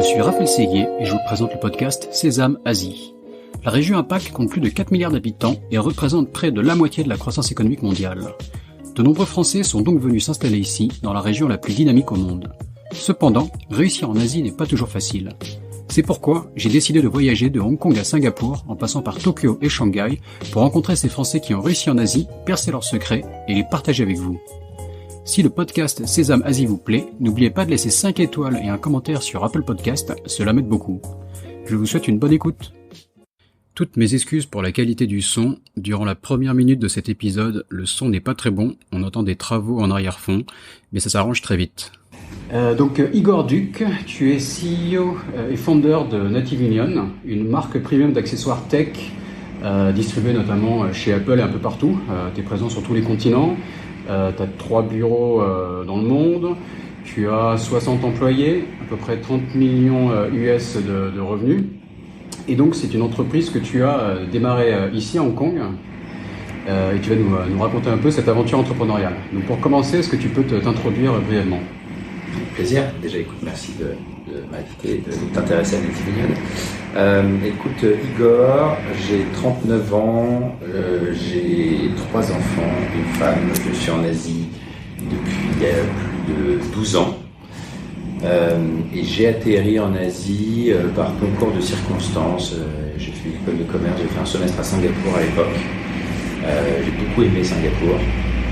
suis Raphaël Séguier et je vous présente le podcast Sésame Asie. La région APAC compte plus de 4 milliards d'habitants et représente près de la moitié de la croissance économique mondiale. De nombreux Français sont donc venus s'installer ici, dans la région la plus dynamique au monde. Cependant, réussir en Asie n'est pas toujours facile. C'est pourquoi j'ai décidé de voyager de Hong Kong à Singapour, en passant par Tokyo et Shanghai, pour rencontrer ces Français qui ont réussi en Asie, percer leurs secrets et les partager avec vous. Si le podcast Sésame Asie vous plaît, n'oubliez pas de laisser 5 étoiles et un commentaire sur Apple Podcast, cela m'aide beaucoup. Je vous souhaite une bonne écoute. Toutes mes excuses pour la qualité du son. Durant la première minute de cet épisode, le son n'est pas très bon, on entend des travaux en arrière-fond, mais ça s'arrange très vite. Donc Igor Duc, tu es CEO et founder de Native Union, une marque premium d'accessoires tech, distribuée notamment chez Apple et un peu partout. Tu es présent sur tous les continents, tu as 3 bureaux dans le monde, tu as 60 employés, à peu près 30 millions US de revenus. Et donc c'est une entreprise que tu as démarrée ici à Hong Kong et tu vas nous raconter un peu cette aventure entrepreneuriale. Donc pour commencer, est-ce que tu peux t'introduire brièvement ? Plaisir. Déjà, écoute, merci de m'inviter, de t'intéresser à Native Union. Écoute, Igor, j'ai 39 ans, j'ai 3 enfants, une femme, je suis en Asie depuis plus de 12 ans. Et j'ai atterri en Asie par concours de circonstances. J'ai fait l'école de commerce, j'ai fait un semestre à Singapour à l'époque. J'ai beaucoup aimé Singapour.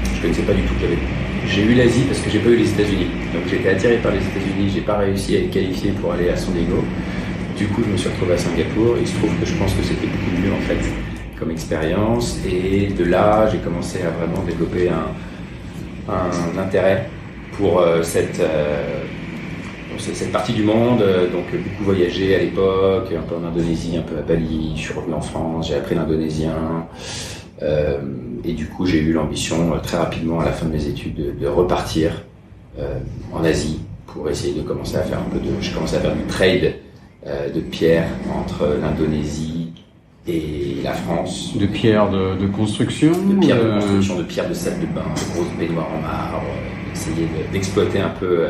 Je ne connaissais pas du tout qu'il y avait. J'ai eu l'Asie parce que j'ai pas eu les États-Unis. Donc j'ai été attiré par les États-Unis, j'ai pas réussi à être qualifié pour aller à San Diego. Du coup, je me suis retrouvé à Singapour. Il se trouve que je pense que c'était beaucoup mieux en fait comme expérience. Et de là, j'ai commencé à vraiment développer un intérêt pour cette partie du monde. Donc beaucoup voyagé à l'époque, un peu en Indonésie, un peu à Bali. Je suis revenu en France, j'ai appris l'indonésien. Et du coup, j'ai eu l'ambition très rapidement à la fin de mes études de repartir en Asie pour essayer de commencer à faire j'ai commencé à faire du trade de pierres entre l'Indonésie et la France. De pierres de construction ? De pierres de construction, de pierres de salle de bain, de grosses baignoires en marbre, essayer d'exploiter un peu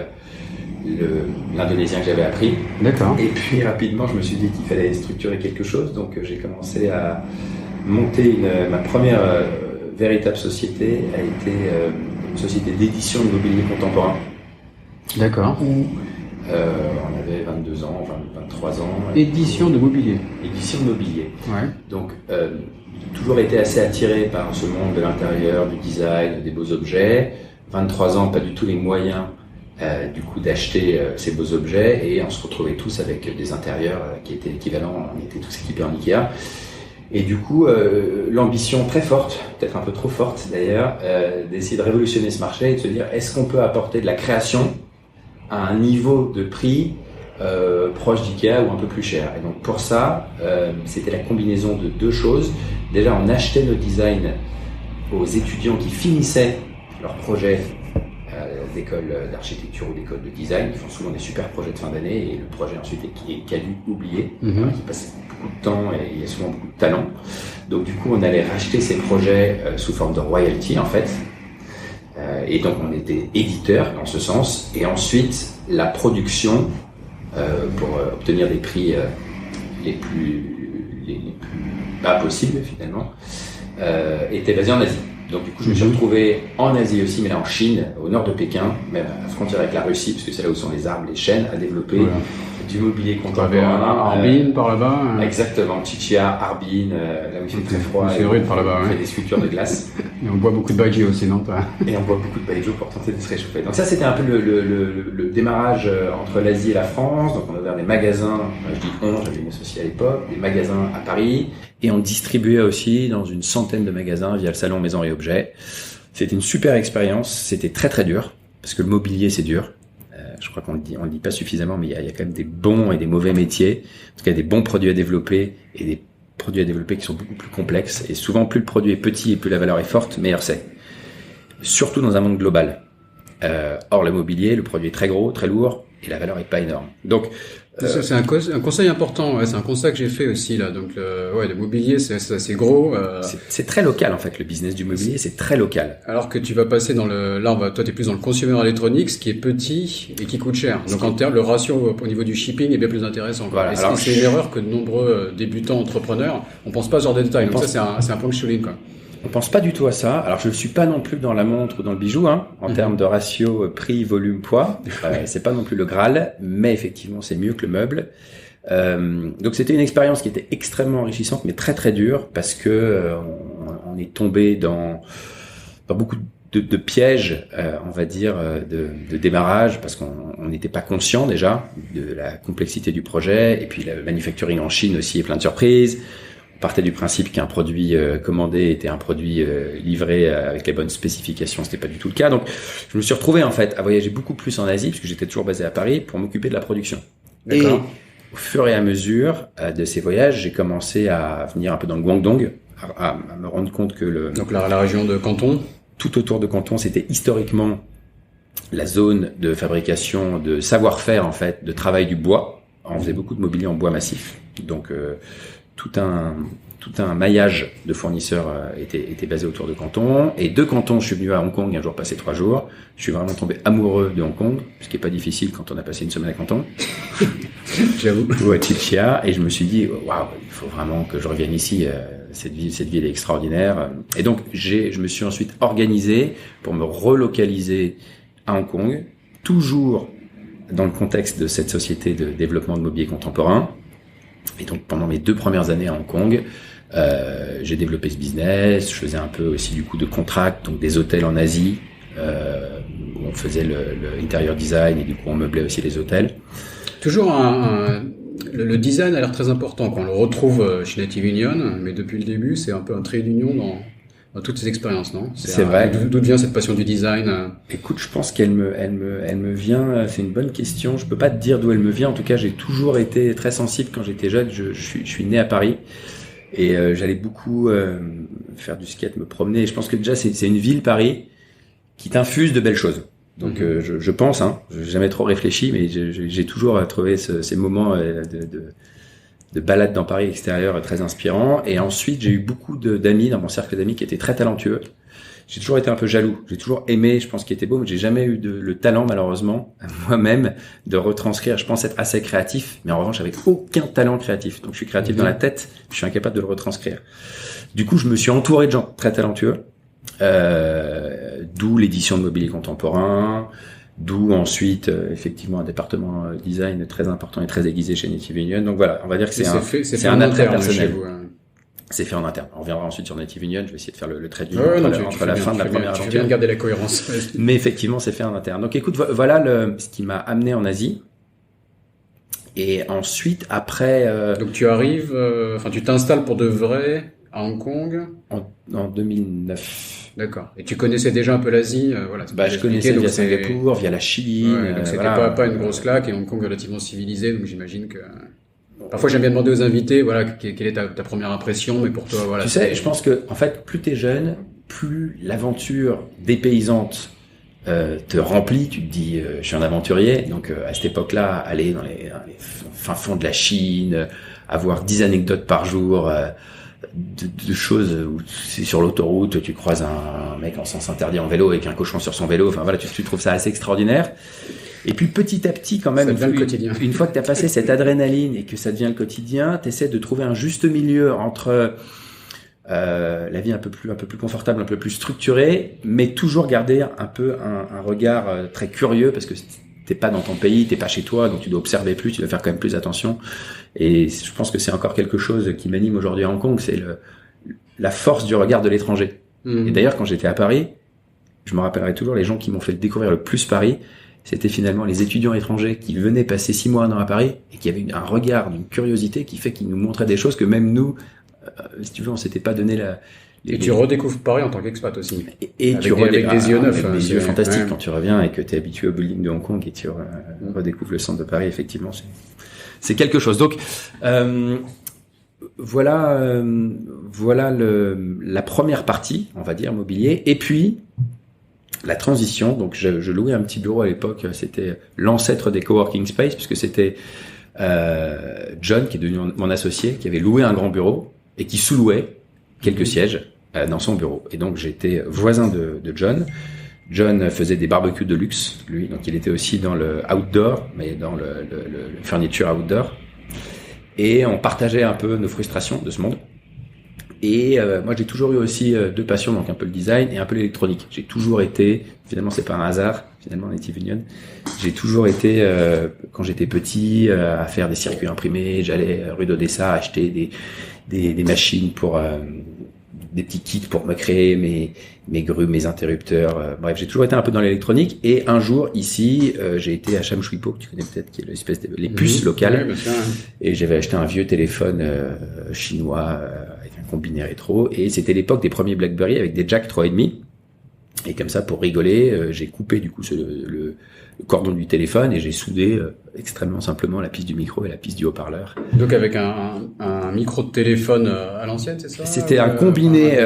l'indonésien que j'avais appris. D'accord. Et puis rapidement, je me suis dit qu'il fallait structurer quelque chose, donc j'ai commencé à monter ma première véritable société a été une société d'édition de mobilier contemporain. D'accord. Où on avait 22 ans, 23 ans. Édition de mobilier. Édition de mobilier. Ouais. Donc, toujours été assez attiré par ce monde de l'intérieur, du design, des beaux objets. 23 ans, pas du tout les moyens du coup d'acheter ces beaux objets et on se retrouvait tous avec des intérieurs qui étaient équivalents, on était tous équipés en Ikea. Et du coup, l'ambition très forte, peut-être un peu trop forte d'ailleurs, d'essayer de révolutionner ce marché et de se dire est-ce qu'on peut apporter de la création à un niveau de prix proche d'Ikea ou un peu plus cher. Et donc pour ça, c'était la combinaison de 2 choses. Déjà, on achetait nos designs aux étudiants qui finissaient leur projet d'école d'architecture ou d'école de design. Ils font souvent des super projets de fin d'année et le projet ensuite est caduc, oublié, qui passe beaucoup de temps et il y a souvent beaucoup de talent. Donc du coup, on allait racheter ces projets sous forme de royalty en fait. Et donc on était éditeur dans ce sens. Et ensuite, la production pour obtenir des prix les plus bas possibles finalement était basée en Asie. Donc du coup, je me suis retrouvé en Asie aussi, mais là en Chine, au nord de Pékin, même à la frontière avec la Russie, parce que c'est là où sont les arbres, les chênes, à développer du mobilier contemporain. Harbin par là-bas. Exactement, Chichia, Harbin, là où il fait très froid. C'est vrai par là-bas. On fait des sculptures de glace. Et on boit beaucoup de baijiu aussi, non toi ? Et on boit beaucoup de baijiu pour tenter de se réchauffer. Donc ça, c'était un peu le démarrage entre l'Asie et la France. Donc on a ouvert des magasins, je dis j'avais une associée à l'époque, des magasins à Paris. Et on distribuait aussi dans une centaine de magasins via le salon Maison et Objets. C'était une super expérience, c'était très très dur, parce que le mobilier c'est dur. Je crois qu'on le dit pas suffisamment, mais il y a quand même des bons et des mauvais métiers. En tout cas, des bons produits à développer et des produits à développer qui sont beaucoup plus complexes. Et souvent, plus le produit est petit et plus la valeur est forte, meilleur c'est. Surtout dans un monde global. Or, le mobilier, le produit est très gros, très lourd. et la valeur est pas énorme. Donc c'est un conseil important. Ouais, c'est un constat que j'ai fait aussi là. Donc le mobilier, c'est gros. C'est très local en fait. Le business du mobilier, c'est très local. Alors que tu vas passer toi t'es plus dans le consumer électronique, ce qui est petit et qui coûte cher. Donc en termes, le ratio au niveau du shipping est bien plus intéressant. Voilà. Et c'est une erreur que de nombreux débutants entrepreneurs, on pense pas à ce genre de détails. Donc ça c'est un point que je souligne, quoi. On pense pas du tout à ça. Alors je ne suis pas non plus dans la montre ou dans le bijou, en termes de ratio prix, volume, poids. C'est pas non plus le Graal, mais effectivement c'est mieux que le meuble. Donc c'était une expérience qui était extrêmement enrichissante, mais très très dure parce que on est tombé dans beaucoup de pièges, on va dire, de démarrage, parce qu'on n'était pas conscient déjà de la complexité du projet, et puis le manufacturing en Chine aussi est plein de surprises. Partait du principe qu'un produit commandé était un produit livré avec les bonnes spécifications, c'était pas du tout le cas. Donc je me suis retrouvé en fait à voyager beaucoup plus en Asie, puisque j'étais toujours basé à Paris, pour m'occuper de la production. D'accord. Et au fur et à mesure de ces voyages, j'ai commencé à venir un peu dans le Guangdong, à me rendre compte que donc la région de Canton, tout autour de Canton, c'était historiquement la zone de fabrication, de savoir-faire en fait, de travail du bois. On faisait beaucoup de mobilier en bois massif, donc tout un maillage de fournisseurs était basé autour de Canton. Et de Canton, je suis venu à Hong Kong un jour, passé 3 jours. Je suis vraiment tombé amoureux de Hong Kong, ce qui est pas difficile quand on a passé une semaine à Canton. J'avoue. Ou à Tchilchia. Et je me suis dit, waouh, il faut vraiment que je revienne ici. Cette ville est extraordinaire. Et donc, je me suis ensuite organisé pour me relocaliser à Hong Kong, toujours dans le contexte de cette société de développement de mobilier contemporain. Et donc pendant mes 2 premières années à Hong Kong, j'ai développé ce business. Je faisais un peu aussi du coup de contract, donc des hôtels en Asie, où on faisait le interior design et du coup on meublait aussi les hôtels. Toujours le design a l'air très important quand on le retrouve chez Native Union, mais depuis le début c'est un peu un trait d'union dans toutes ces expériences, non? C'est vrai. D'où vient cette passion du design? Écoute, je pense qu'elle me vient. C'est une bonne question. Je peux pas te dire d'où elle me vient. En tout cas, j'ai toujours été très sensible quand j'étais jeune. Je suis né à Paris et j'allais beaucoup faire du skate, me promener. Et je pense que déjà c'est une ville, Paris, qui t'infuse de belles choses. Donc je pense, j'ai jamais trop réfléchi, mais j'ai toujours trouvé ces moments de balade dans Paris extérieur très inspirant. Et ensuite, j'ai eu beaucoup d'amis dans mon cercle d'amis qui étaient très talentueux. J'ai toujours été un peu jaloux. J'ai toujours aimé, je pense, ce qui était beau, mais j'ai jamais eu le talent, malheureusement, moi-même, de retranscrire. Je pense être assez créatif, mais en revanche, avec aucun talent créatif. Donc, je suis créatif dans la tête, je suis incapable de le retranscrire. Du coup, je me suis entouré de gens très talentueux, d'où l'édition de mobilier contemporain, d'où ensuite effectivement un département design très important et très aiguisé chez Native Union. Donc voilà, on va dire que c'est un attrait personnel. C'est fait en interne. On reviendra ensuite sur Native Union. Je vais essayer de faire le trait d'union entre la fin de la première aventure. Tu viens de garder la cohérence. Mais effectivement, c'est fait en interne. Donc écoute, voilà ce qui m'a amené en Asie. Et ensuite, après... Donc tu arrives, tu t'installes pour de vrai à Hong Kong en 2009. D'accord. Et tu connaissais déjà un peu l'Asie, voilà. Je connaissais via Singapour, via la Chine. Ouais, donc c'était pas une grosse claque, et Hong Kong relativement civilisé, donc j'imagine que... Parfois j'aime bien demander aux invités, voilà, quelle est ta première impression, mais pour toi, voilà. Tu sais, je pense que en fait, plus t'es jeune, plus l'aventure dépaysante te remplit. Tu te dis, je suis un aventurier. Donc à cette époque-là, aller dans les fins fonds de la Chine, avoir 10 anecdotes par jour. De choses où c'est sur l'autoroute, tu croises un mec en sens interdit en vélo avec un cochon sur son vélo. Enfin voilà, tu trouves ça assez extraordinaire. Et puis petit à petit, quand même, une fois que tu as passé cette adrénaline et que ça devient le quotidien, tu essaies de trouver un juste milieu entre la vie un peu plus confortable, un peu plus structurée, mais toujours garder un peu un regard très curieux, parce que t'es pas dans ton pays, t'es pas chez toi, donc tu dois observer plus, tu dois faire quand même plus attention. Et je pense que c'est encore quelque chose qui m'anime aujourd'hui à Hong Kong, c'est la force du regard de l'étranger. Mmh. Et d'ailleurs, quand j'étais à Paris, je me rappellerai toujours, les gens qui m'ont fait découvrir le plus Paris, c'était finalement les étudiants étrangers qui venaient passer 6 mois, 1 an à Paris, et qui avaient un regard, une curiosité qui fait qu'ils nous montraient des choses que même nous, si tu veux, on s'était pas donné tu redécouvres Paris en tant qu'expat aussi. Et tu avec des yeux neufs. Des yeux fantastiques quand tu reviens et que tu es habitué au building de Hong Kong et tu redécouvres le centre de Paris, effectivement. C'est quelque chose. Donc, voilà la première partie, on va dire, mobilier. Et puis, la transition. Donc, je louais un petit bureau à l'époque. C'était l'ancêtre des coworking space, puisque c'était John, qui est devenu mon associé, qui avait loué un grand bureau et qui sous-louait quelques sièges dans son bureau. Et donc, j'étais voisin de John. John faisait des barbecues de luxe, lui. Donc, il était aussi dans le outdoor, mais dans le furniture outdoor. Et on partageait un peu nos frustrations de ce monde. Et moi, j'ai toujours eu aussi deux passions, donc un peu le design et un peu l'électronique. J'ai toujours été, finalement, c'est pas un hasard, finalement, Native Union. J'ai toujours été, quand j'étais petit, à faire des circuits imprimés. J'allais rue d'Odessa acheter des machines pour des petits kits pour me créer mes grues, mes interrupteurs. Bref, j'ai toujours été un peu dans l'électronique. Et un jour, ici, j'ai été à Chamshuipo, que tu connais peut-être, qui est l'espèce les puces locales. Oui, bien sûr, hein. Et j'avais acheté un vieux téléphone chinois avec un combiné rétro. Et c'était l'époque des premiers BlackBerry avec des jacks 3,5. Et comme ça, pour rigoler, j'ai coupé du coup le cordon du téléphone et j'ai soudé extrêmement simplement la piste du micro et la piste du haut-parleur. Donc avec un micro de téléphone à l'ancienne, c'est ça? C'était un combiné,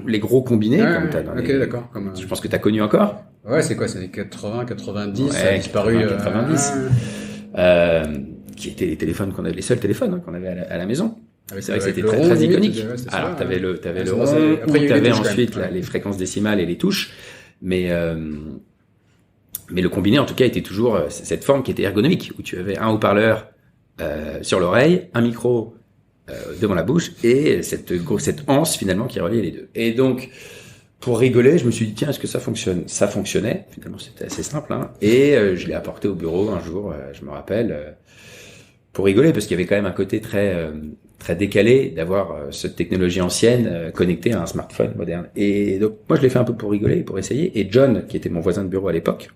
les gros combinés, comme t'as dans ok, d'accord. Comme, je pense que t'as connu encore. Ouais, c'est quoi? C'est les 80, 90, ouais, ça a disparu. 90. Qui étaient les téléphones qu'on avait, les seuls téléphones qu'on avait à la maison. C'est vrai que c'était très iconique. Alors t'avais le rond, t'avais ensuite les fréquences décimales et les touches, mais le combiné en tout cas était toujours cette forme qui était ergonomique où tu avais un haut-parleur sur l'oreille, un micro devant la bouche et cette anse finalement qui reliait les deux. Et donc pour rigoler, je me suis dit tiens, est-ce que ça fonctionne? Ça fonctionnait. Finalement c'était assez simple, hein. Et je l'ai apporté au bureau un jour, je me rappelle, pour rigoler parce qu'il y avait quand même un côté très décalé d'avoir cette technologie ancienne connectée à un smartphone moderne. Et donc moi je l'ai fait un peu pour rigoler, pour essayer. Et John, qui était mon voisin de bureau à l'époque,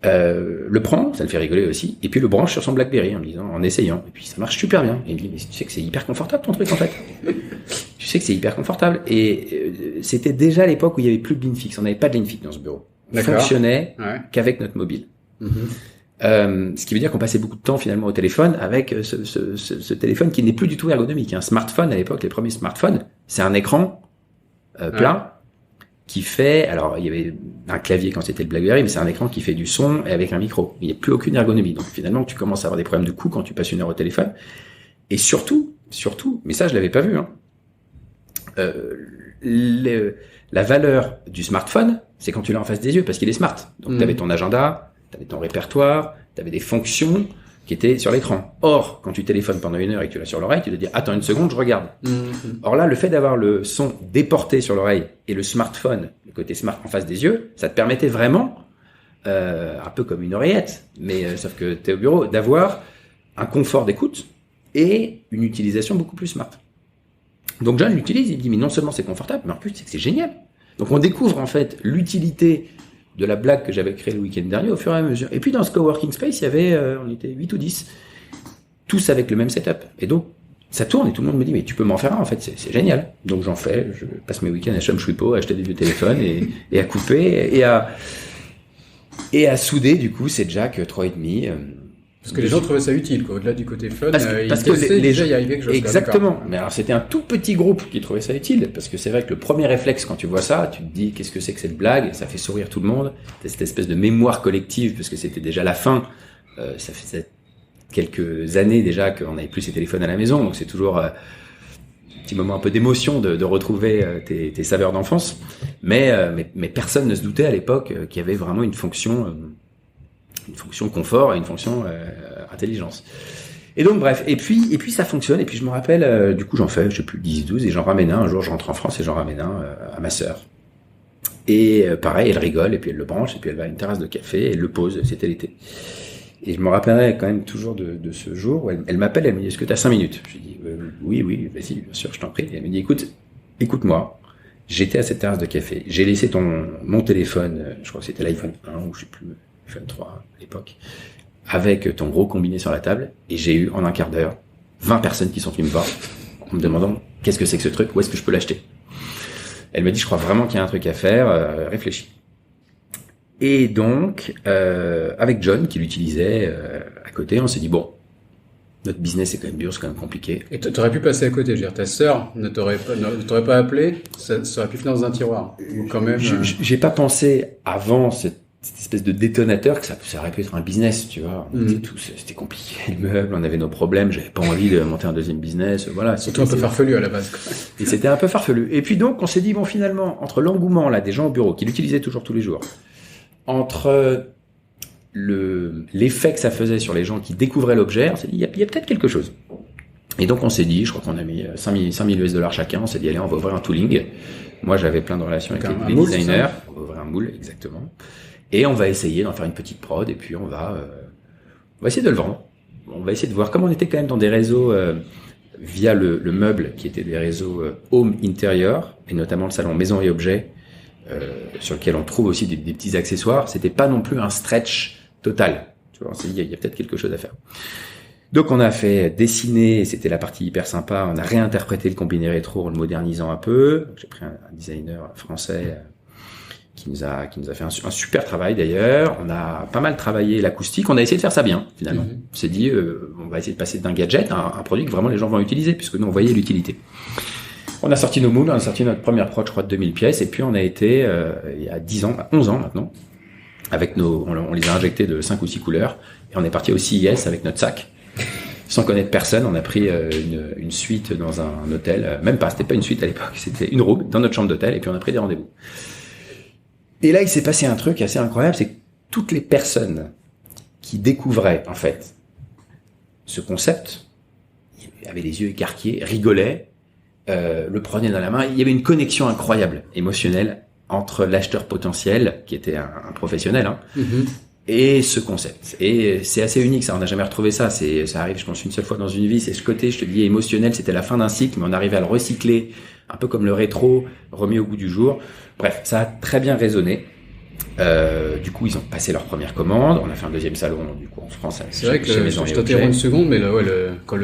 le prend, ça le fait rigoler aussi, et puis le branche sur son BlackBerry en essayant. Et puis ça marche super bien. Et il me dit mais tu sais que c'est hyper confortable ton truc en fait. Tu sais que c'est hyper confortable. Et c'était déjà l'époque où il y avait plus de ligne fixe. On n'avait pas de ligne fixe dans ce bureau. On fonctionnait qu'avec notre mobile. Ce qui veut dire qu'on passait beaucoup de temps finalement au téléphone avec ce téléphone qui n'est plus du tout ergonomique. Un smartphone à l'époque, les premiers smartphones, c'est un écran plat qui fait, alors il y avait un clavier quand c'était le BlackBerry, mais c'est un écran qui fait du son et avec un micro. Il n'y a plus aucune ergonomie. Donc finalement, tu commences à avoir des problèmes de cou quand tu passes une heure au téléphone. Et surtout, mais ça je l'avais pas vu, hein, la valeur du smartphone, c'est quand tu l'as en face des yeux parce qu'il est smart. Donc tu avais ton agenda, t'avais ton répertoire, t'avais des fonctions qui étaient sur l'écran. Or, quand tu téléphones pendant une heure et que tu l'as sur l'oreille, tu te dis « Attends une seconde, je regarde ». Or là, le fait d'avoir le son déporté sur l'oreille et le smartphone, le côté smart en face des yeux, ça te permettait vraiment, un peu comme une oreillette, mais sauf que t'es au bureau, d'avoir un confort d'écoute et une utilisation beaucoup plus smart. Donc John l'utilise, il dit « Mais non seulement c'est confortable, mais en plus c'est que c'est génial ». Donc on découvre en fait l'utilité de la blague que j'avais créée le week-end dernier au fur et à mesure. Et puis dans ce coworking space, il y avait, on était 8 ou 10, tous avec le même setup. Et donc, ça tourne et tout le monde me dit, mais tu peux m'en faire un, en fait, c'est génial. Donc j'en fais, je passe mes week-ends à Chamshuipo, à acheter des vieux téléphones et à couper et à souder, du coup, ces jacks 3,5. Parce que les gens trouvaient ça utile, quoi. Au-delà du côté fun, parce que les gens y arrivaient quelque chose. Exactement. Mais alors, c'était un tout petit groupe qui trouvait ça utile. Parce que c'est vrai que le premier réflexe, quand tu vois ça, tu te dis, qu'est-ce que c'est que cette blague? Ça fait sourire tout le monde. C'est cette espèce de mémoire collective, parce que c'était déjà la fin. Ça faisait quelques années déjà qu'on n'avait plus ces téléphones à la maison. Donc, c'est toujours un petit moment un peu d'émotion de retrouver tes saveurs d'enfance. Mais personne ne se doutait à l'époque qu'il y avait vraiment une fonction confort et une fonction intelligence. Et donc bref, et puis ça fonctionne, et puis je me rappelle, du coup j'en fais, je sais plus, 10, 12, et j'en ramène un jour, je rentre en France et j'en ramène un à ma sœur. Et pareil, elle rigole, et puis elle le branche, et puis elle va à une terrasse de café, et elle le pose, c'était l'été. Et je me rappellerai quand même toujours de ce jour où elle m'appelle, elle me dit, est-ce que tu as 5 minutes? Je lui dis, oui, vas-y, bien sûr, je t'en prie. Et elle me dit, écoute-moi, j'étais à cette terrasse de café, j'ai laissé mon téléphone, je crois que c'était l'iPhone 1, ou je sais plus, iPhone 3 à l'époque, avec ton gros combiné sur la table, et j'ai eu en un quart d'heure 20 personnes qui sont venues me voir en me demandant qu'est-ce que c'est que ce truc, où est-ce que je peux l'acheter. Elle me dit je crois vraiment qu'il y a un truc à faire, réfléchis. Et donc avec John qui l'utilisait à côté, on s'est dit bon, Notre business est quand même dur, c'est quand même compliqué. Et t'aurais pu passer à côté, je veux dire, ta sœur ne t'aurait pas appelé, ça aurait pu finir dans un tiroir. Ou quand même. J'ai pas pensé avant cette espèce de détonateur que ça aurait pu être un business, tu vois. C'était compliqué, le meuble, on avait nos problèmes, j'avais pas envie de monter un deuxième business, voilà. C'était un peu farfelu à la base, quoi. Et c'était un peu farfelu. Et puis donc, on s'est dit, bon, finalement, entre l'engouement, là, des gens au bureau, qui l'utilisaient toujours tous les jours, entre l'effet que ça faisait sur les gens qui découvraient l'objet, on s'est dit, il y a peut-être quelque chose. Et donc, on s'est dit, je crois qu'on a mis 5 000 $ chacun, on s'est dit, allez, on va ouvrir un tooling. Moi, j'avais plein de relations avec les designers. On va ouvrir un moule, exactement. Et on va essayer d'en faire une petite prod, et puis on va essayer de le vendre. On va essayer de voir, comme on était quand même dans des réseaux via le meuble, qui étaient des réseaux home intérieur, et notamment le salon maison et objets, sur lequel on trouve aussi des petits accessoires. C'était pas non plus un stretch total. Tu vois, on s'est dit, il y a peut-être quelque chose à faire. Donc on a fait dessiner, c'était la partie hyper sympa, on a réinterprété le combiné rétro en le modernisant un peu. J'ai pris un designer français qui nous a fait un super travail d'ailleurs. On a pas mal travaillé l'acoustique, on a essayé de faire ça bien finalement. On s'est dit, on va essayer de passer d'un gadget à un produit que vraiment les gens vont utiliser, puisque nous on voyait l'utilité. On a sorti nos moules, on a sorti notre première prod, je crois, de 2000 pièces, et puis on a été, il y a 11 ans maintenant, avec on les a injectés de 5 ou 6 couleurs, et on est parti au CES avec notre sac. Sans connaître personne, on a pris une suite dans un hôtel, même pas, c'était pas une suite à l'époque, c'était une room dans notre chambre d'hôtel, et puis on a pris des rendez-vous. Et là, il s'est passé un truc assez incroyable, c'est que toutes les personnes qui découvraient, en fait, ce concept, avaient les yeux écarquillés, rigolaient, le prenaient dans la main, il y avait une connexion incroyable, émotionnelle, entre l'acheteur potentiel, qui était un professionnel, et ce concept. Et c'est assez unique, ça, on n'a jamais retrouvé ça. Ça arrive, je pense, une seule fois dans une vie. C'est ce côté, je te dis, émotionnel, c'était la fin d'un cycle, mais on arrivait à le recycler, un peu comme le rétro, remis au goût du jour. Bref, ça a très bien résonné. Du coup, ils ont passé leur première commande. On a fait un deuxième salon, du coup, en France. C'est vrai que je t'interromps une seconde, mais là, quand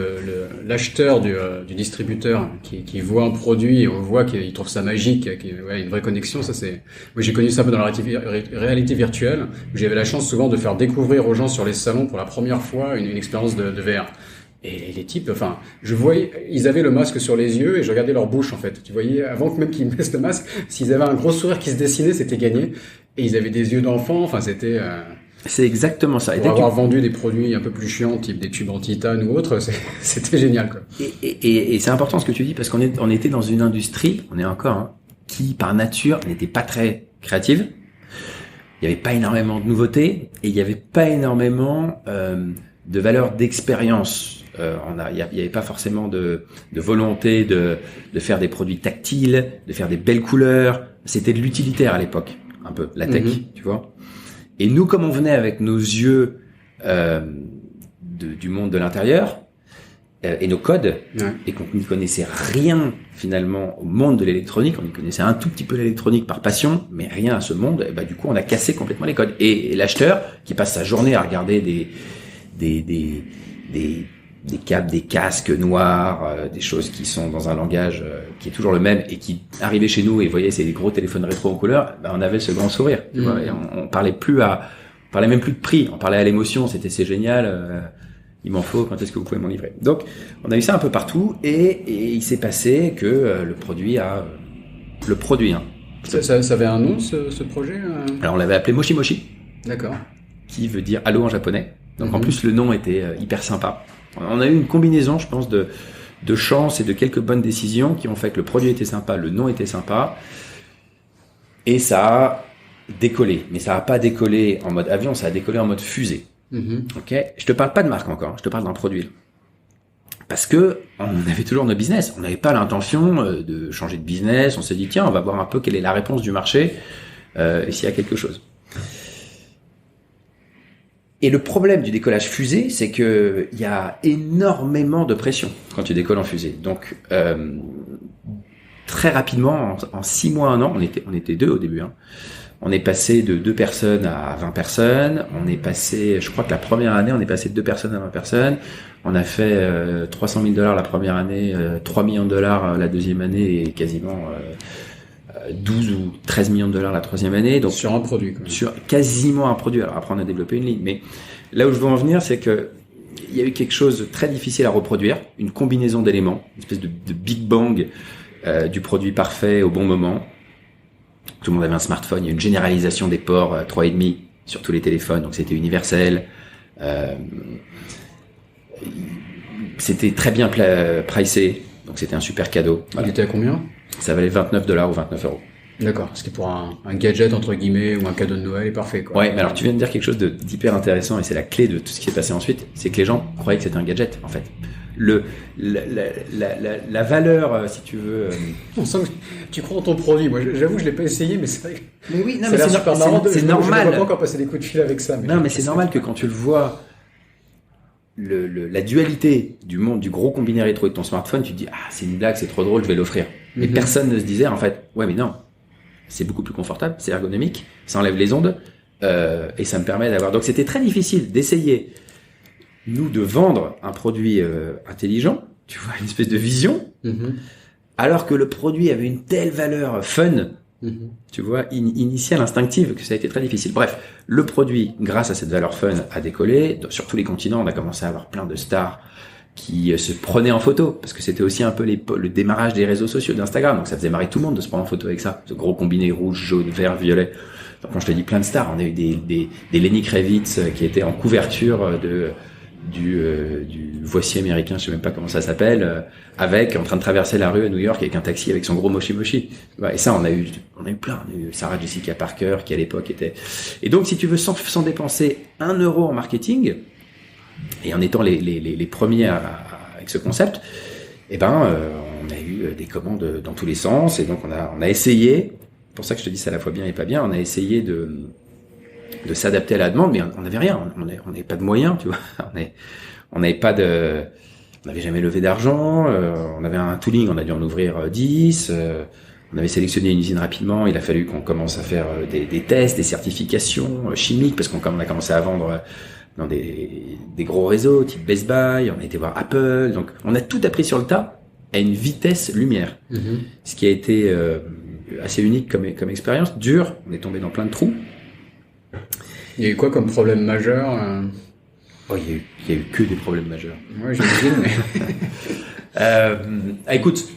l'acheteur du distributeur qui voit un produit et on voit qu'il trouve ça magique, qu'il y a une vraie connexion, ça c'est. Moi, j'ai connu ça un peu dans la réalité virtuelle, où j'avais la chance souvent de faire découvrir aux gens sur les salons pour la première fois une expérience de VR. Et les types, enfin, je voyais, ils avaient le masque sur les yeux et je regardais leur bouche, en fait. Tu voyais, avant que même qu'ils mettent le masque, s'ils avaient un gros sourire qui se dessinait, c'était gagné. Et ils avaient des yeux d'enfant, enfin, c'était... C'est exactement ça. Pour avoir vendu des produits un peu plus chiants, type des tubes en titane ou autre, c'était génial, quoi. Et c'est important ce que tu dis, parce on était dans une industrie, on est encore, qui, par nature, n'était pas très créative. Il n'y avait pas énormément de nouveautés et il n'y avait pas énormément de valeur d'expérience. Il y avait pas forcément de volonté de faire des produits tactiles, de faire des belles couleurs. C'était de l'utilitaire à l'époque, un peu la tech, tu vois. Et nous, comme on venait avec nos yeux du monde de l'intérieur et nos codes, et qu'on n'y connaissait rien finalement au monde de l'électronique, on y connaissait un tout petit peu l'électronique par passion, mais rien à ce monde. Et du coup, on a cassé complètement les codes. Et l'acheteur qui passe sa journée à regarder des câbles, des casques noirs, des choses qui sont dans un langage qui est toujours le même et qui arrivaient chez nous et voyez c'est des gros téléphones rétro en couleur, on avait ce grand sourire, tu vois, et on parlait même plus de prix, on parlait à l'émotion, c'est génial, il m'en faut, quand est-ce que vous pouvez m'en livrer. Donc on a eu ça un peu partout et il s'est passé que le produit Ça avait un nom ce projet Alors on l'avait appelé Moshi Moshi. D'accord. Qui veut dire allô en japonais. Donc en plus le nom était hyper sympa. On a eu une combinaison, je pense, de chance et de quelques bonnes décisions qui ont fait que le produit était sympa, le nom était sympa, et ça a décollé. Mais ça a pas décollé en mode avion, ça a décollé en mode fusée. Ok. Je te parle pas de marque encore, je te parle d'un produit. Parce que on avait toujours nos business, on n'avait pas l'intention de changer de business. On s'est dit tiens, on va voir un peu quelle est la réponse du marché et s'il y a quelque chose. Et le problème du décollage fusée, c'est que il y a énormément de pression quand tu décolles en fusée. Donc très rapidement, en 6 mois, 1 an, on était 2 au début. On est passé de 2 personnes à 20 personnes. On est passé, je crois que la première année, on est passé de 2 personnes à 20 personnes. On a fait 300 000 $ la première année, 3 millions de dollars la deuxième année et quasiment 12 ou 13 millions de dollars la troisième année. Donc sur un produit, quoi. Sur quasiment un produit. Alors après, on a développé une ligne. Mais là où je veux en venir, c'est que il y a eu quelque chose de très difficile à reproduire, une combinaison d'éléments, une espèce de Big Bang du produit parfait au bon moment. Tout le monde avait un smartphone, il y a eu une généralisation des ports 3,5 sur tous les téléphones, donc c'était universel. C'était très bien pricé, donc c'était un super cadeau. Voilà. Il était à combien? Ça valait $29 ou 29 €. D'accord, ce qui pour un gadget entre guillemets ou un cadeau de Noël est parfait, quoi. Ouais, mais alors tu viens de dire quelque chose d'hyper intéressant et c'est la clé de tout ce qui s'est passé ensuite, c'est que les gens croyaient que c'était un gadget en fait. La valeur, si tu veux. On sent que tu crois en ton produit. Moi, j'avoue, je l'ai pas essayé, mais c'est vrai. Mais oui, non, mais c'est super marrant. C'est normal. Je ne vais pas encore passer des coups de fil avec ça. Mais non, mais c'est normal que quand tu le vois, la dualité du monde du gros combiné rétro et de ton smartphone, tu te dis c'est une blague, c'est trop drôle, je vais l'offrir. Mais personne ne se disait en fait, ouais, mais non, c'est beaucoup plus confortable, c'est ergonomique, ça enlève les ondes et ça me permet d'avoir. Donc c'était très difficile d'essayer. Nous, de vendre un produit intelligent, tu vois, une espèce de vision, alors que le produit avait une telle valeur fun, tu vois, initiale, instinctive, que ça a été très difficile. Bref, le produit, grâce à cette valeur fun, a décollé. Sur tous les continents, on a commencé à avoir plein de stars qui se prenaient en photo, parce que c'était aussi un peu le démarrage des réseaux sociaux, d'Instagram, donc ça faisait marrer tout le monde de se prendre en photo avec ça, ce gros combiné rouge, jaune, vert, violet. Donc quand je te dis plein de stars, on a eu des Lenny Kravitz qui étaient en couverture du Voici américain, je sais même pas comment ça s'appelle, en train de traverser la rue à New York avec un taxi avec son gros moshi moshi. Et ça, on a eu plein. On a eu Sarah Jessica Parker qui à l'époque était. Et donc, si tu veux, sans dépenser 1 € en marketing et en étant les premiers avec ce concept, on a eu des commandes dans tous les sens et donc on a essayé. C'est pour ça que je te dis c'est à la fois bien et pas bien. On a essayé de s'adapter à la demande, mais on n'avait rien, on n'avait pas de moyens, tu vois, on n'avait jamais levé d'argent, on avait un tooling, on a dû en ouvrir 10, on avait sélectionné une usine rapidement, il a fallu qu'on commence à faire des tests, des certifications chimiques, parce qu'on a commencé à vendre dans des gros réseaux, type Best Buy, on a été voir Apple, donc on a tout appris sur le tas, à une vitesse lumière, ce qui a été assez unique comme expérience, dur, on est tombé dans plein de trous. Il y a eu quoi comme problème majeur il y a eu que des problèmes majeurs. Ouais, j'imagine. Mais... écoute,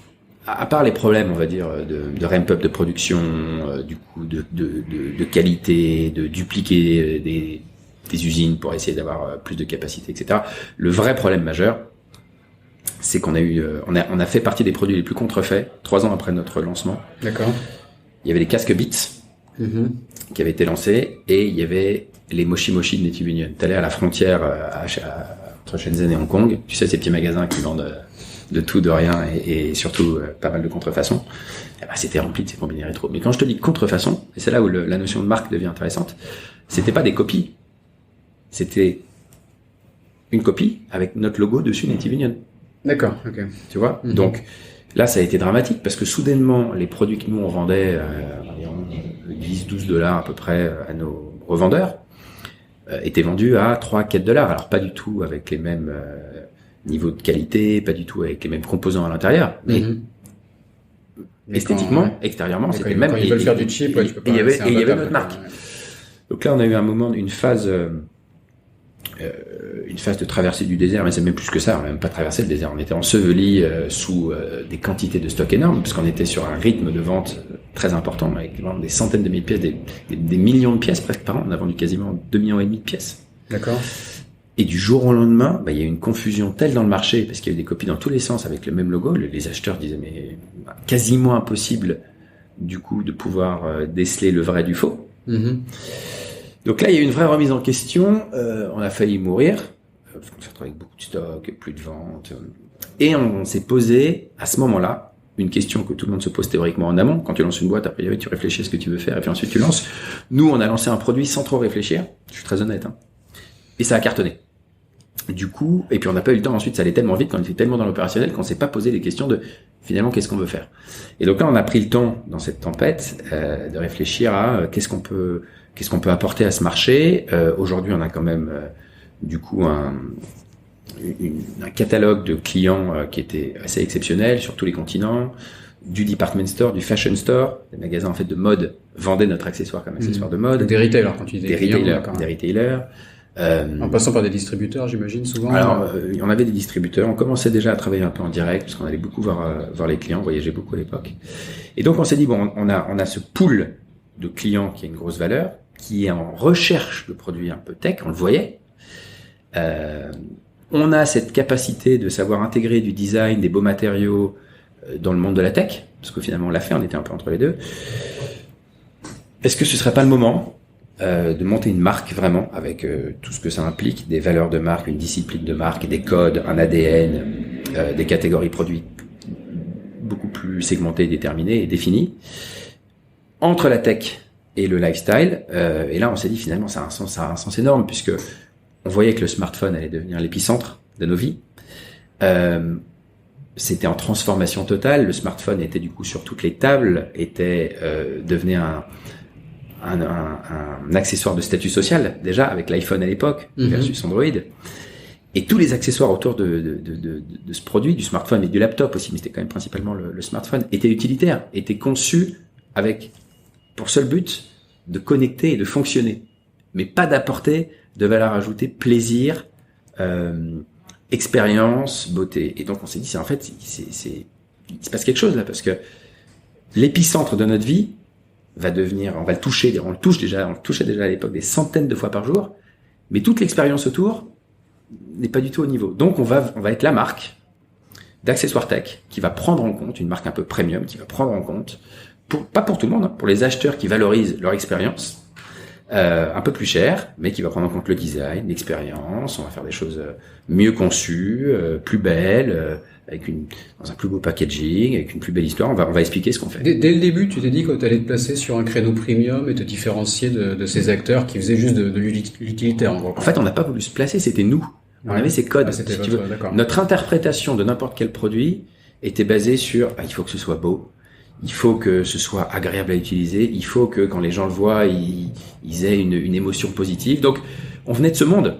à part les problèmes, on va dire, de ramp-up de production, du coup, de qualité, de dupliquer des usines pour essayer d'avoir plus de capacité, etc. Le vrai problème majeur, c'est qu'on a eu, on a fait partie des produits les plus contrefaits 3 ans après notre lancement. D'accord. Il y avait les casques Beats qui avaient été lancés et il y avait les Moshi Moshi de Native Union. T'allais à la frontière entre Shenzhen et Hong Kong, tu sais, ces petits magasins qui vendent de tout, de rien et surtout pas mal de contrefaçons. C'était rempli de ces combinés rétro. Mais quand je te dis contrefaçon, et c'est là où la notion de marque devient intéressante, c'était pas des copies, c'était une copie avec notre logo dessus Native Union. D'accord, ok. Tu vois, donc là ça a été dramatique parce que soudainement les produits que nous on vendait environ 10-12 $ à peu près à nos revendeurs étaient vendus à 3-4 $. Alors pas du tout avec les mêmes niveaux de qualité, pas du tout avec les mêmes composants à l'intérieur, mais esthétiquement, extérieurement, c'était même. Quand ils veulent faire du cheap, tu peux pas. Et il y avait notre marque. Donc là on a eu un moment, une phase de traversée du désert, mais c'est même plus que ça, on n'a même pas traversé le désert, on était enseveli sous des quantités de stock énormes, parce qu'on était sur un rythme de vente très important, avec des centaines de milliers de pièces, des millions de pièces presque par an, on a vendu quasiment 2,5 millions de pièces. D'accord. Et du jour au lendemain, il y a eu une confusion telle dans le marché, parce qu'il y a eu des copies dans tous les sens avec le même logo, les acheteurs disaient mais quasiment impossible du coup de pouvoir déceler le vrai du faux. Donc là, il y a eu une vraie remise en question. On a failli mourir parce qu'on s'est retrouvé avec beaucoup de stock, plus de ventes. Et on s'est posé à ce moment-là une question que tout le monde se pose théoriquement en amont. Quand tu lances une boîte, a priori, tu réfléchis à ce que tu veux faire et puis ensuite tu lances. Nous, on a lancé un produit sans trop réfléchir. Je suis très honnête. Et ça a cartonné. Du coup, et puis on n'a pas eu le temps ensuite. Ça allait tellement vite, qu'on était tellement dans l'opérationnel qu'on s'est pas posé les questions de finalement qu'est-ce qu'on veut faire. Et donc là, on a pris le temps dans cette tempête de réfléchir à qu'est-ce qu'on peut apporter à ce marché. Aujourd'hui, on a quand même du coup un catalogue de clients qui était assez exceptionnel sur tous les continents, du department store, du fashion store, des magasins en fait de mode vendaient notre accessoire comme accessoire de mode. Des retailers quand tu dis des retailers. En passant par des distributeurs, j'imagine, souvent. Alors, on avait des distributeurs, on commençait déjà à travailler un peu en direct, parce qu'on allait beaucoup voir les clients, on voyageait beaucoup à l'époque. Et donc on s'est dit, bon, on a ce pool de clients qui a une grosse valeur, qui est en recherche de produits un peu tech, on le voyait. On a cette capacité de savoir intégrer du design, des beaux matériaux dans le monde de la tech, parce que finalement on l'a fait, on était un peu entre les deux. Est-ce que ce serait pas le moment de monter une marque vraiment, avec tout ce que ça implique, des valeurs de marque, une discipline de marque, des codes, un ADN, des catégories produits beaucoup plus segmentées, déterminées et définies, entre la tech et le lifestyle. Et là on s'est dit finalement ça a un sens énorme, puisque on voyait que le smartphone allait devenir l'épicentre de nos vies. C'était en transformation totale. Le smartphone était du coup sur toutes les tables, devenait un accessoire de statut social, déjà avec l'iPhone à l'époque, versus Android. Et tous les accessoires autour de ce produit, du smartphone et du laptop aussi, mais c'était quand même principalement le smartphone, étaient utilitaires, étaient conçus avec pour seul but de connecter et de fonctionner, mais pas d'apporter de valeur ajoutée, plaisir, expérience, beauté. Et donc on s'est dit, il se passe quelque chose là, parce que l'épicentre de notre vie va devenir, on le touchait déjà à l'époque des centaines de fois par jour, mais toute l'expérience autour n'est pas du tout au niveau. Donc on va être la marque d'accessoires tech qui va prendre en compte, une marque un peu premium, qui va prendre en compte, pas pour tout le monde, hein, pour les acheteurs qui valorisent leur expérience, un peu plus cher, mais qui va prendre en compte le design, l'expérience. On va faire des choses mieux conçues, plus belles, dans un plus beau packaging, avec une plus belle histoire. On va expliquer ce qu'on fait. Dès le début, tu t'es dit que tu allais te placer sur un créneau premium et te différencier de ces acteurs qui faisaient juste de l'utilitaire, en gros. En fait, on n'a pas voulu se placer, c'était nous. On avait ces codes. Ah, si tu veux. Notre interprétation de n'importe quel produit était basée sur il faut que ce soit beau, il faut que ce soit agréable à utiliser, il faut que quand les gens le voient, ils aient une émotion positive. Donc, on venait de ce monde.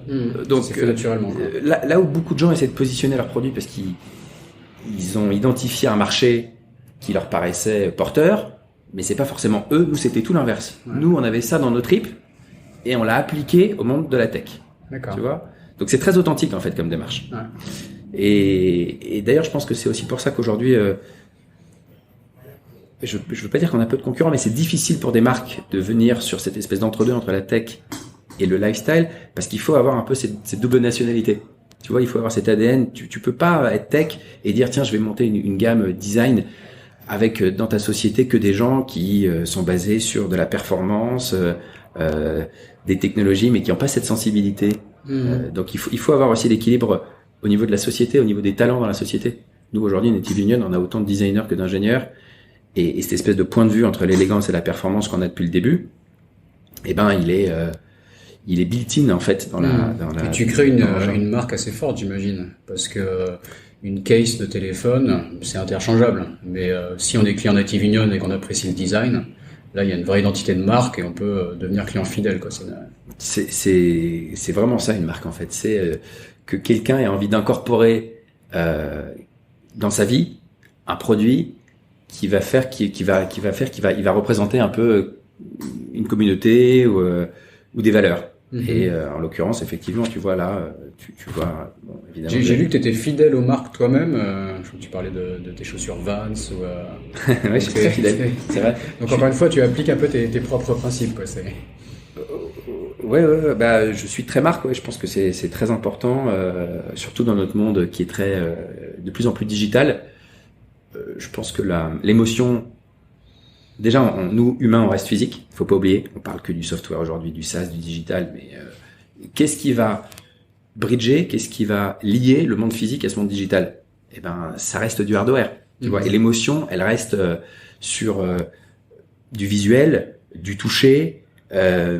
Donc, c'est fait naturellement. Là où beaucoup de gens essaient de positionner leurs produits parce qu'ils ont identifié un marché qui leur paraissait porteur, mais c'est pas forcément eux. Nous, c'était tout l'inverse. Ouais. Nous, on avait ça dans nos tripes et on l'a appliqué au monde de la tech. D'accord. Tu vois? Donc, c'est très authentique en fait comme démarche. Ouais. Et d'ailleurs, je pense que c'est aussi pour ça qu'aujourd'hui, je veux pas dire qu'on a peu de concurrents, mais c'est difficile pour des marques de venir sur cette espèce d'entre-deux entre la tech et le lifestyle, parce qu'il faut avoir un peu cette double nationalité. Tu vois, il faut avoir cet ADN. Tu peux pas être tech et dire tiens, je vais monter une gamme design avec dans ta société que des gens qui sont basés sur de la performance, des technologies, mais qui n'ont pas cette sensibilité. Donc il faut avoir aussi l'équilibre au niveau de la société, au niveau des talents dans la société. Nous aujourd'hui, Native Union, on a autant de designers que d'ingénieurs, et cette espèce de point de vue entre l'élégance et la performance qu'on a depuis le début, eh ben il est built-in en fait dans la. Et tu crées une marque assez forte, j'imagine, parce que une case de téléphone, c'est interchangeable. Mais si on est client Native Union et qu'on apprécie le design, là il y a une vraie identité de marque et on peut devenir client fidèle, quoi. C'est vraiment ça une marque en fait. C'est que quelqu'un ait envie d'incorporer dans sa vie un produit qui va il va représenter un peu une communauté ou des valeurs. Et en l'occurrence, effectivement, tu vois là, tu vois, bon, évidemment. J'ai lu que tu étais fidèle aux marques toi-même. Tu parlais de tes chaussures Vans ou. Ouais, je suis très fidèle. C'est vrai. Donc encore une fois, tu appliques un peu tes propres principes, quoi. Ouais, bah, je suis très marque. Ouais, je pense que c'est très important, surtout dans notre monde qui est très de plus en plus digital. Je pense que l'émotion. Déjà, nous, humains, on reste physique. Faut pas oublier. On parle que du software aujourd'hui, du SaaS, du digital. Mais qu'est-ce qui va bridger, qu'est-ce qui va lier le monde physique à ce monde digital? Eh ben, ça reste du hardware. Tu vois. Et l'émotion, elle reste sur du visuel, du toucher. C'est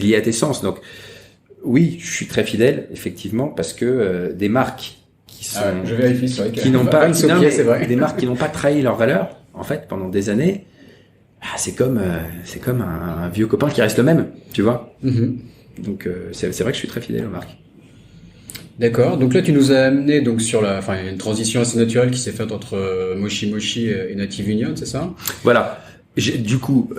lié à tes sens. Donc, oui, je suis très fidèle, effectivement, parce que des marques je vérifie, c'est vrai qui n'ont pas des marques qui n'ont pas trahi leurs valeurs en fait pendant des années, c'est comme un vieux copain qui reste le même, tu vois. Donc c'est vrai que je suis très fidèle aux marques. D'accord. Donc là tu nous as amené donc sur il y a une transition assez naturelle qui s'est faite entre Moshi Moshi et Native Union, c'est ça? Voilà. Du coup,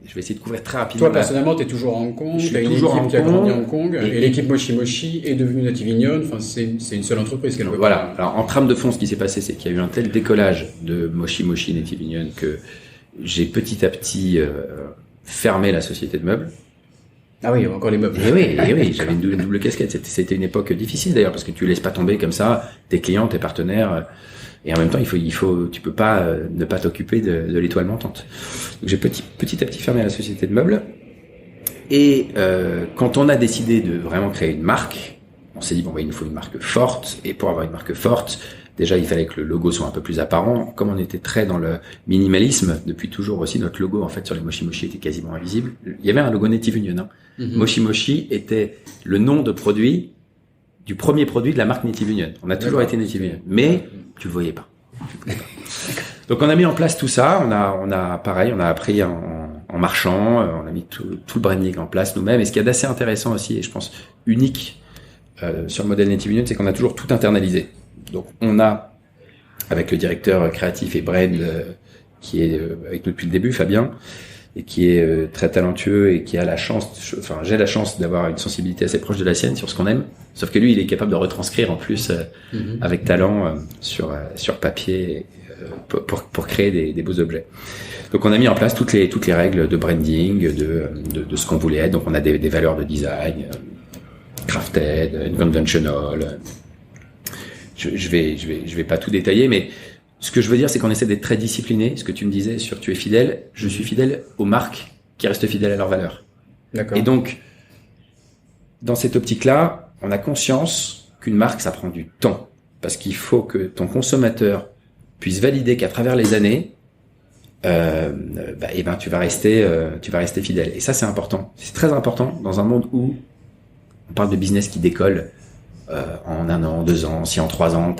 je vais essayer de couvrir très rapidement. Toi, personnellement, tu es toujours à Hong Kong, tu as une équipe qui a grandi à Hong Kong, et l'équipe Moshi Moshi est devenue Native Union, enfin, c'est une seule entreprise qu'elle veut. Voilà. Alors, en trame de fond, ce qui s'est passé, c'est qu'il y a eu un tel décollage de Moshi Moshi Native Union que j'ai petit à petit fermé la société de meubles. Ah oui, encore les meubles. Et oui, j'avais une double casquette. C'était une époque difficile d'ailleurs, parce que tu laisses pas tomber comme ça tes clients, tes partenaires, et en même temps, tu peux pas ne pas t'occuper de l'étoile montante. Donc j'ai petit à petit fermé la société de meubles. Et quand on a décidé de vraiment créer une marque, on s'est dit il nous faut une marque forte. Et pour avoir une marque forte, déjà il fallait que le logo soit un peu plus apparent. Comme on était très dans le minimalisme depuis toujours aussi, notre logo en fait sur les Moshi Moshi était quasiment invisible. Il y avait un logo Native Union. Hein. Mm-hmm. Moshi Moshi était le nom de produit du premier produit de la marque Native Union. On a toujours été Native Union, mais tu le voyais pas. Donc on a mis en place tout ça. On a appris en marchant. On a mis tout le branding en place nous-mêmes. Et ce qui est d'assez intéressant aussi, et je pense unique sur le modèle Native Union, c'est qu'on a toujours tout internalisé. Donc on a, avec le directeur créatif et brand qui est avec nous depuis le début, Fabien, et qui est très talentueux et qui a j'ai la chance d'avoir une sensibilité assez proche de la sienne sur ce qu'on aime. Sauf que lui, il est capable de retranscrire en plus avec talent sur papier pour créer des beaux objets. Donc on a mis en place toutes les règles de branding, de ce qu'on voulait être. Donc on a des valeurs de design, crafted, conventional. Je vais pas tout détailler, mais ce que je veux dire, c'est qu'on essaie d'être très discipliné. Ce que tu me disais sur tu es fidèle, je suis fidèle aux marques qui restent fidèles à leurs valeurs. D'accord. Et donc, dans cette optique-là, on a conscience qu'une marque, ça prend du temps. Parce qu'il faut que ton consommateur puisse valider qu'à travers les années, tu vas rester fidèle. Et ça, c'est important. C'est très important dans un monde où on parle de business qui décolle en 1 an, 2 ans. Si en 3 ans,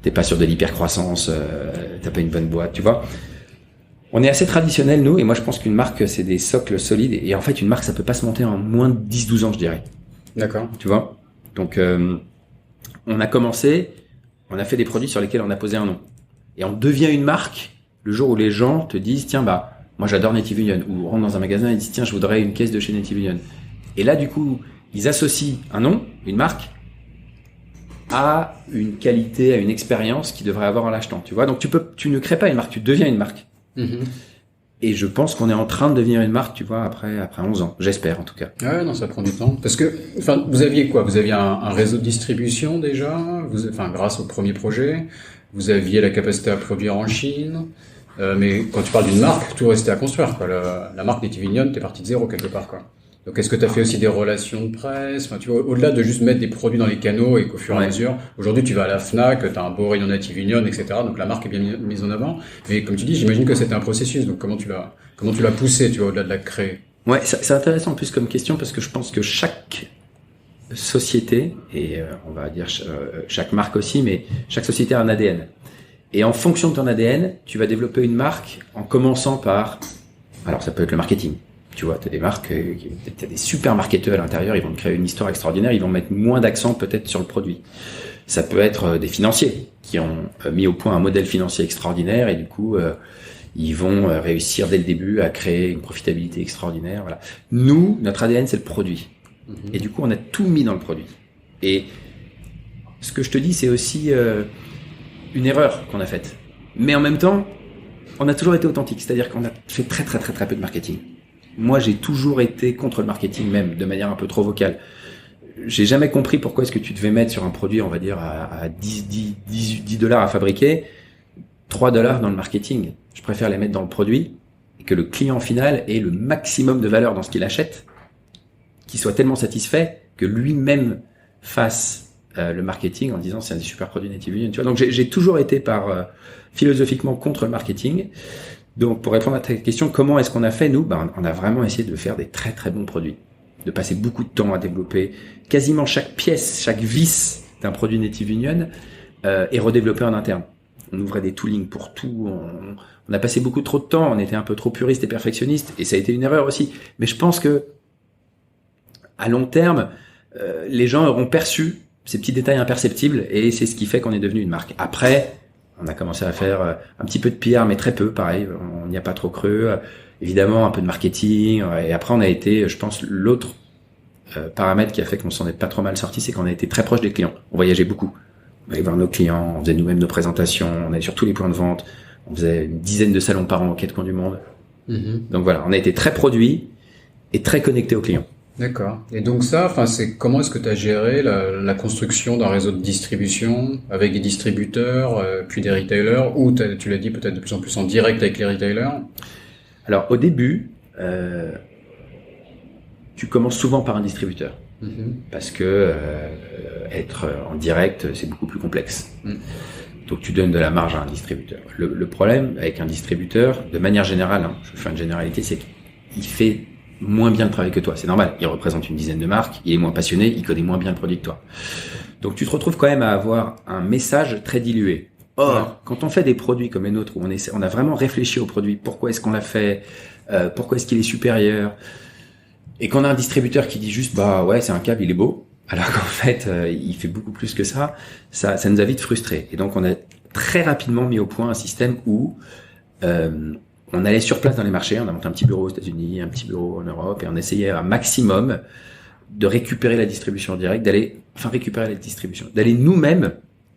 t'es pas sûr de l'hypercroissance, t'as pas une bonne boîte, tu vois. On est assez traditionnel, nous, et moi je pense qu'une marque, c'est des socles solides, et en fait, une marque, ça peut pas se monter en moins de 10-12 ans, je dirais. D'accord. Tu vois. Donc, on a commencé, on a fait des produits sur lesquels on a posé un nom. Et on devient une marque le jour où les gens te disent, tiens, moi j'adore Native Union, ou rentrent dans un magasin et disent, tiens, je voudrais une caisse de chez Native Union. Et là, du coup, ils associent un nom, une marque, à une qualité, à une expérience qu'ils devraient avoir en l'achetant, tu vois. Donc tu ne crées pas une marque, tu deviens une marque. Mm-hmm. Et je pense qu'on est en train de devenir une marque, tu vois, après 11 ans. J'espère, en tout cas. Ouais, non, ça prend du temps. Parce que, vous aviez quoi? Vous aviez un réseau de distribution déjà? Grâce au premier projet. Vous aviez la capacité à produire en Chine. Mais quand tu parles d'une marque, tout restait à construire, quoi. La marque Native Union, t'es parti de zéro quelque part, quoi. Donc, est-ce que tu as fait aussi des relations de presse? Enfin, tu vois, au-delà de juste mettre des produits dans les canaux et qu'au fur et à mesure, aujourd'hui, tu vas à la Fnac, tu as un beau rayon Native Union, etc. Donc, la marque est bien mise en avant. Mais comme tu dis, j'imagine que c'était un processus. Donc, comment tu l'as poussé, tu vois, au-delà de la créer? Ouais, c'est intéressant en plus comme question parce que je pense que chaque société, et on va dire chaque marque aussi, mais chaque société a un ADN. Et en fonction de ton ADN, tu vas développer une marque en commençant par, alors ça peut être le marketing. Tu vois, t'as des marques, t'as des super marketeurs à l'intérieur, ils vont te créer une histoire extraordinaire, ils vont mettre moins d'accent peut-être sur le produit. Ça peut être des financiers qui ont mis au point un modèle financier extraordinaire et du coup, ils vont réussir dès le début à créer une profitabilité extraordinaire. Voilà. Nous, notre ADN, c'est le produit. Et du coup, on a tout mis dans le produit. Et ce que je te dis, c'est aussi une erreur qu'on a faite. Mais en même temps, on a toujours été authentique. C'est-à-dire qu'on a fait très très très très peu de marketing. Moi, j'ai toujours été contre le marketing, même de manière un peu trop vocale. J'ai jamais compris pourquoi est-ce que tu devais mettre sur un produit, on va dire, à $10 à fabriquer, $3 dans le marketing. Je préfère les mettre dans le produit et que le client final ait le maximum de valeur dans ce qu'il achète, qu'il soit tellement satisfait que lui-même fasse le marketing en disant c'est un des super produits Native Union. Tu vois, donc j'ai toujours été philosophiquement contre le marketing. Donc, pour répondre à ta question, comment est-ce qu'on a fait, nous? On a vraiment essayé de faire des très très bons produits. De passer beaucoup de temps à développer quasiment chaque pièce, chaque vis d'un produit Native Union et redévelopper en interne. On ouvrait des toolings pour tout. On a passé beaucoup trop de temps. On était un peu trop puriste et perfectionniste. Et ça a été une erreur aussi. Mais je pense que, à long terme, les gens auront perçu ces petits détails imperceptibles et c'est ce qui fait qu'on est devenu une marque. Après, On a commencé à faire un petit peu de PR, mais très peu, pareil, on n'y a pas trop cru. Évidemment, un peu de marketing. Et après, on a été, je pense, l'autre paramètre qui a fait qu'on s'en est pas trop mal sorti, c'est qu'on a été très proche des clients. On voyageait beaucoup. On allait voir nos clients, on faisait nous-mêmes nos présentations, on allait sur tous les points de vente, on faisait une dizaine de salons par an aux quatre coins du monde. Donc voilà, on a été très produit et très connecté aux clients. D'accord. Et donc ça, c'est comment est-ce que tu as géré la construction d'un réseau de distribution avec des distributeurs, puis des retailers, ou tu l'as dit peut-être de plus en plus en direct avec les retailers? Alors au début, tu commences souvent par un distributeur parce que être en direct, c'est beaucoup plus complexe. Donc tu donnes de la marge à un distributeur. Le problème avec un distributeur, de manière générale, je fais une généralité, c'est qu'il fait moins bien le travail que toi. C'est normal. Il représente une dizaine de marques, il est moins passionné, il connaît moins bien le produit que toi. Donc tu te retrouves quand même à avoir un message très dilué. Or, quand on fait des produits comme les nôtres, où on a vraiment réfléchi au produit, pourquoi est-ce qu'on l'a fait, pourquoi est-ce qu'il est supérieur, et qu'on a un distributeur qui dit juste, bah ouais, c'est un câble, il est beau, alors qu'en fait, il fait beaucoup plus que ça nous a vite frustrés. Et donc, on a très rapidement mis au point un système où on allait sur place dans les marchés, on a monté un petit bureau aux États-Unis, un petit bureau en Europe, et on essayait un maximum de récupérer la distribution en direct, d'aller nous-mêmes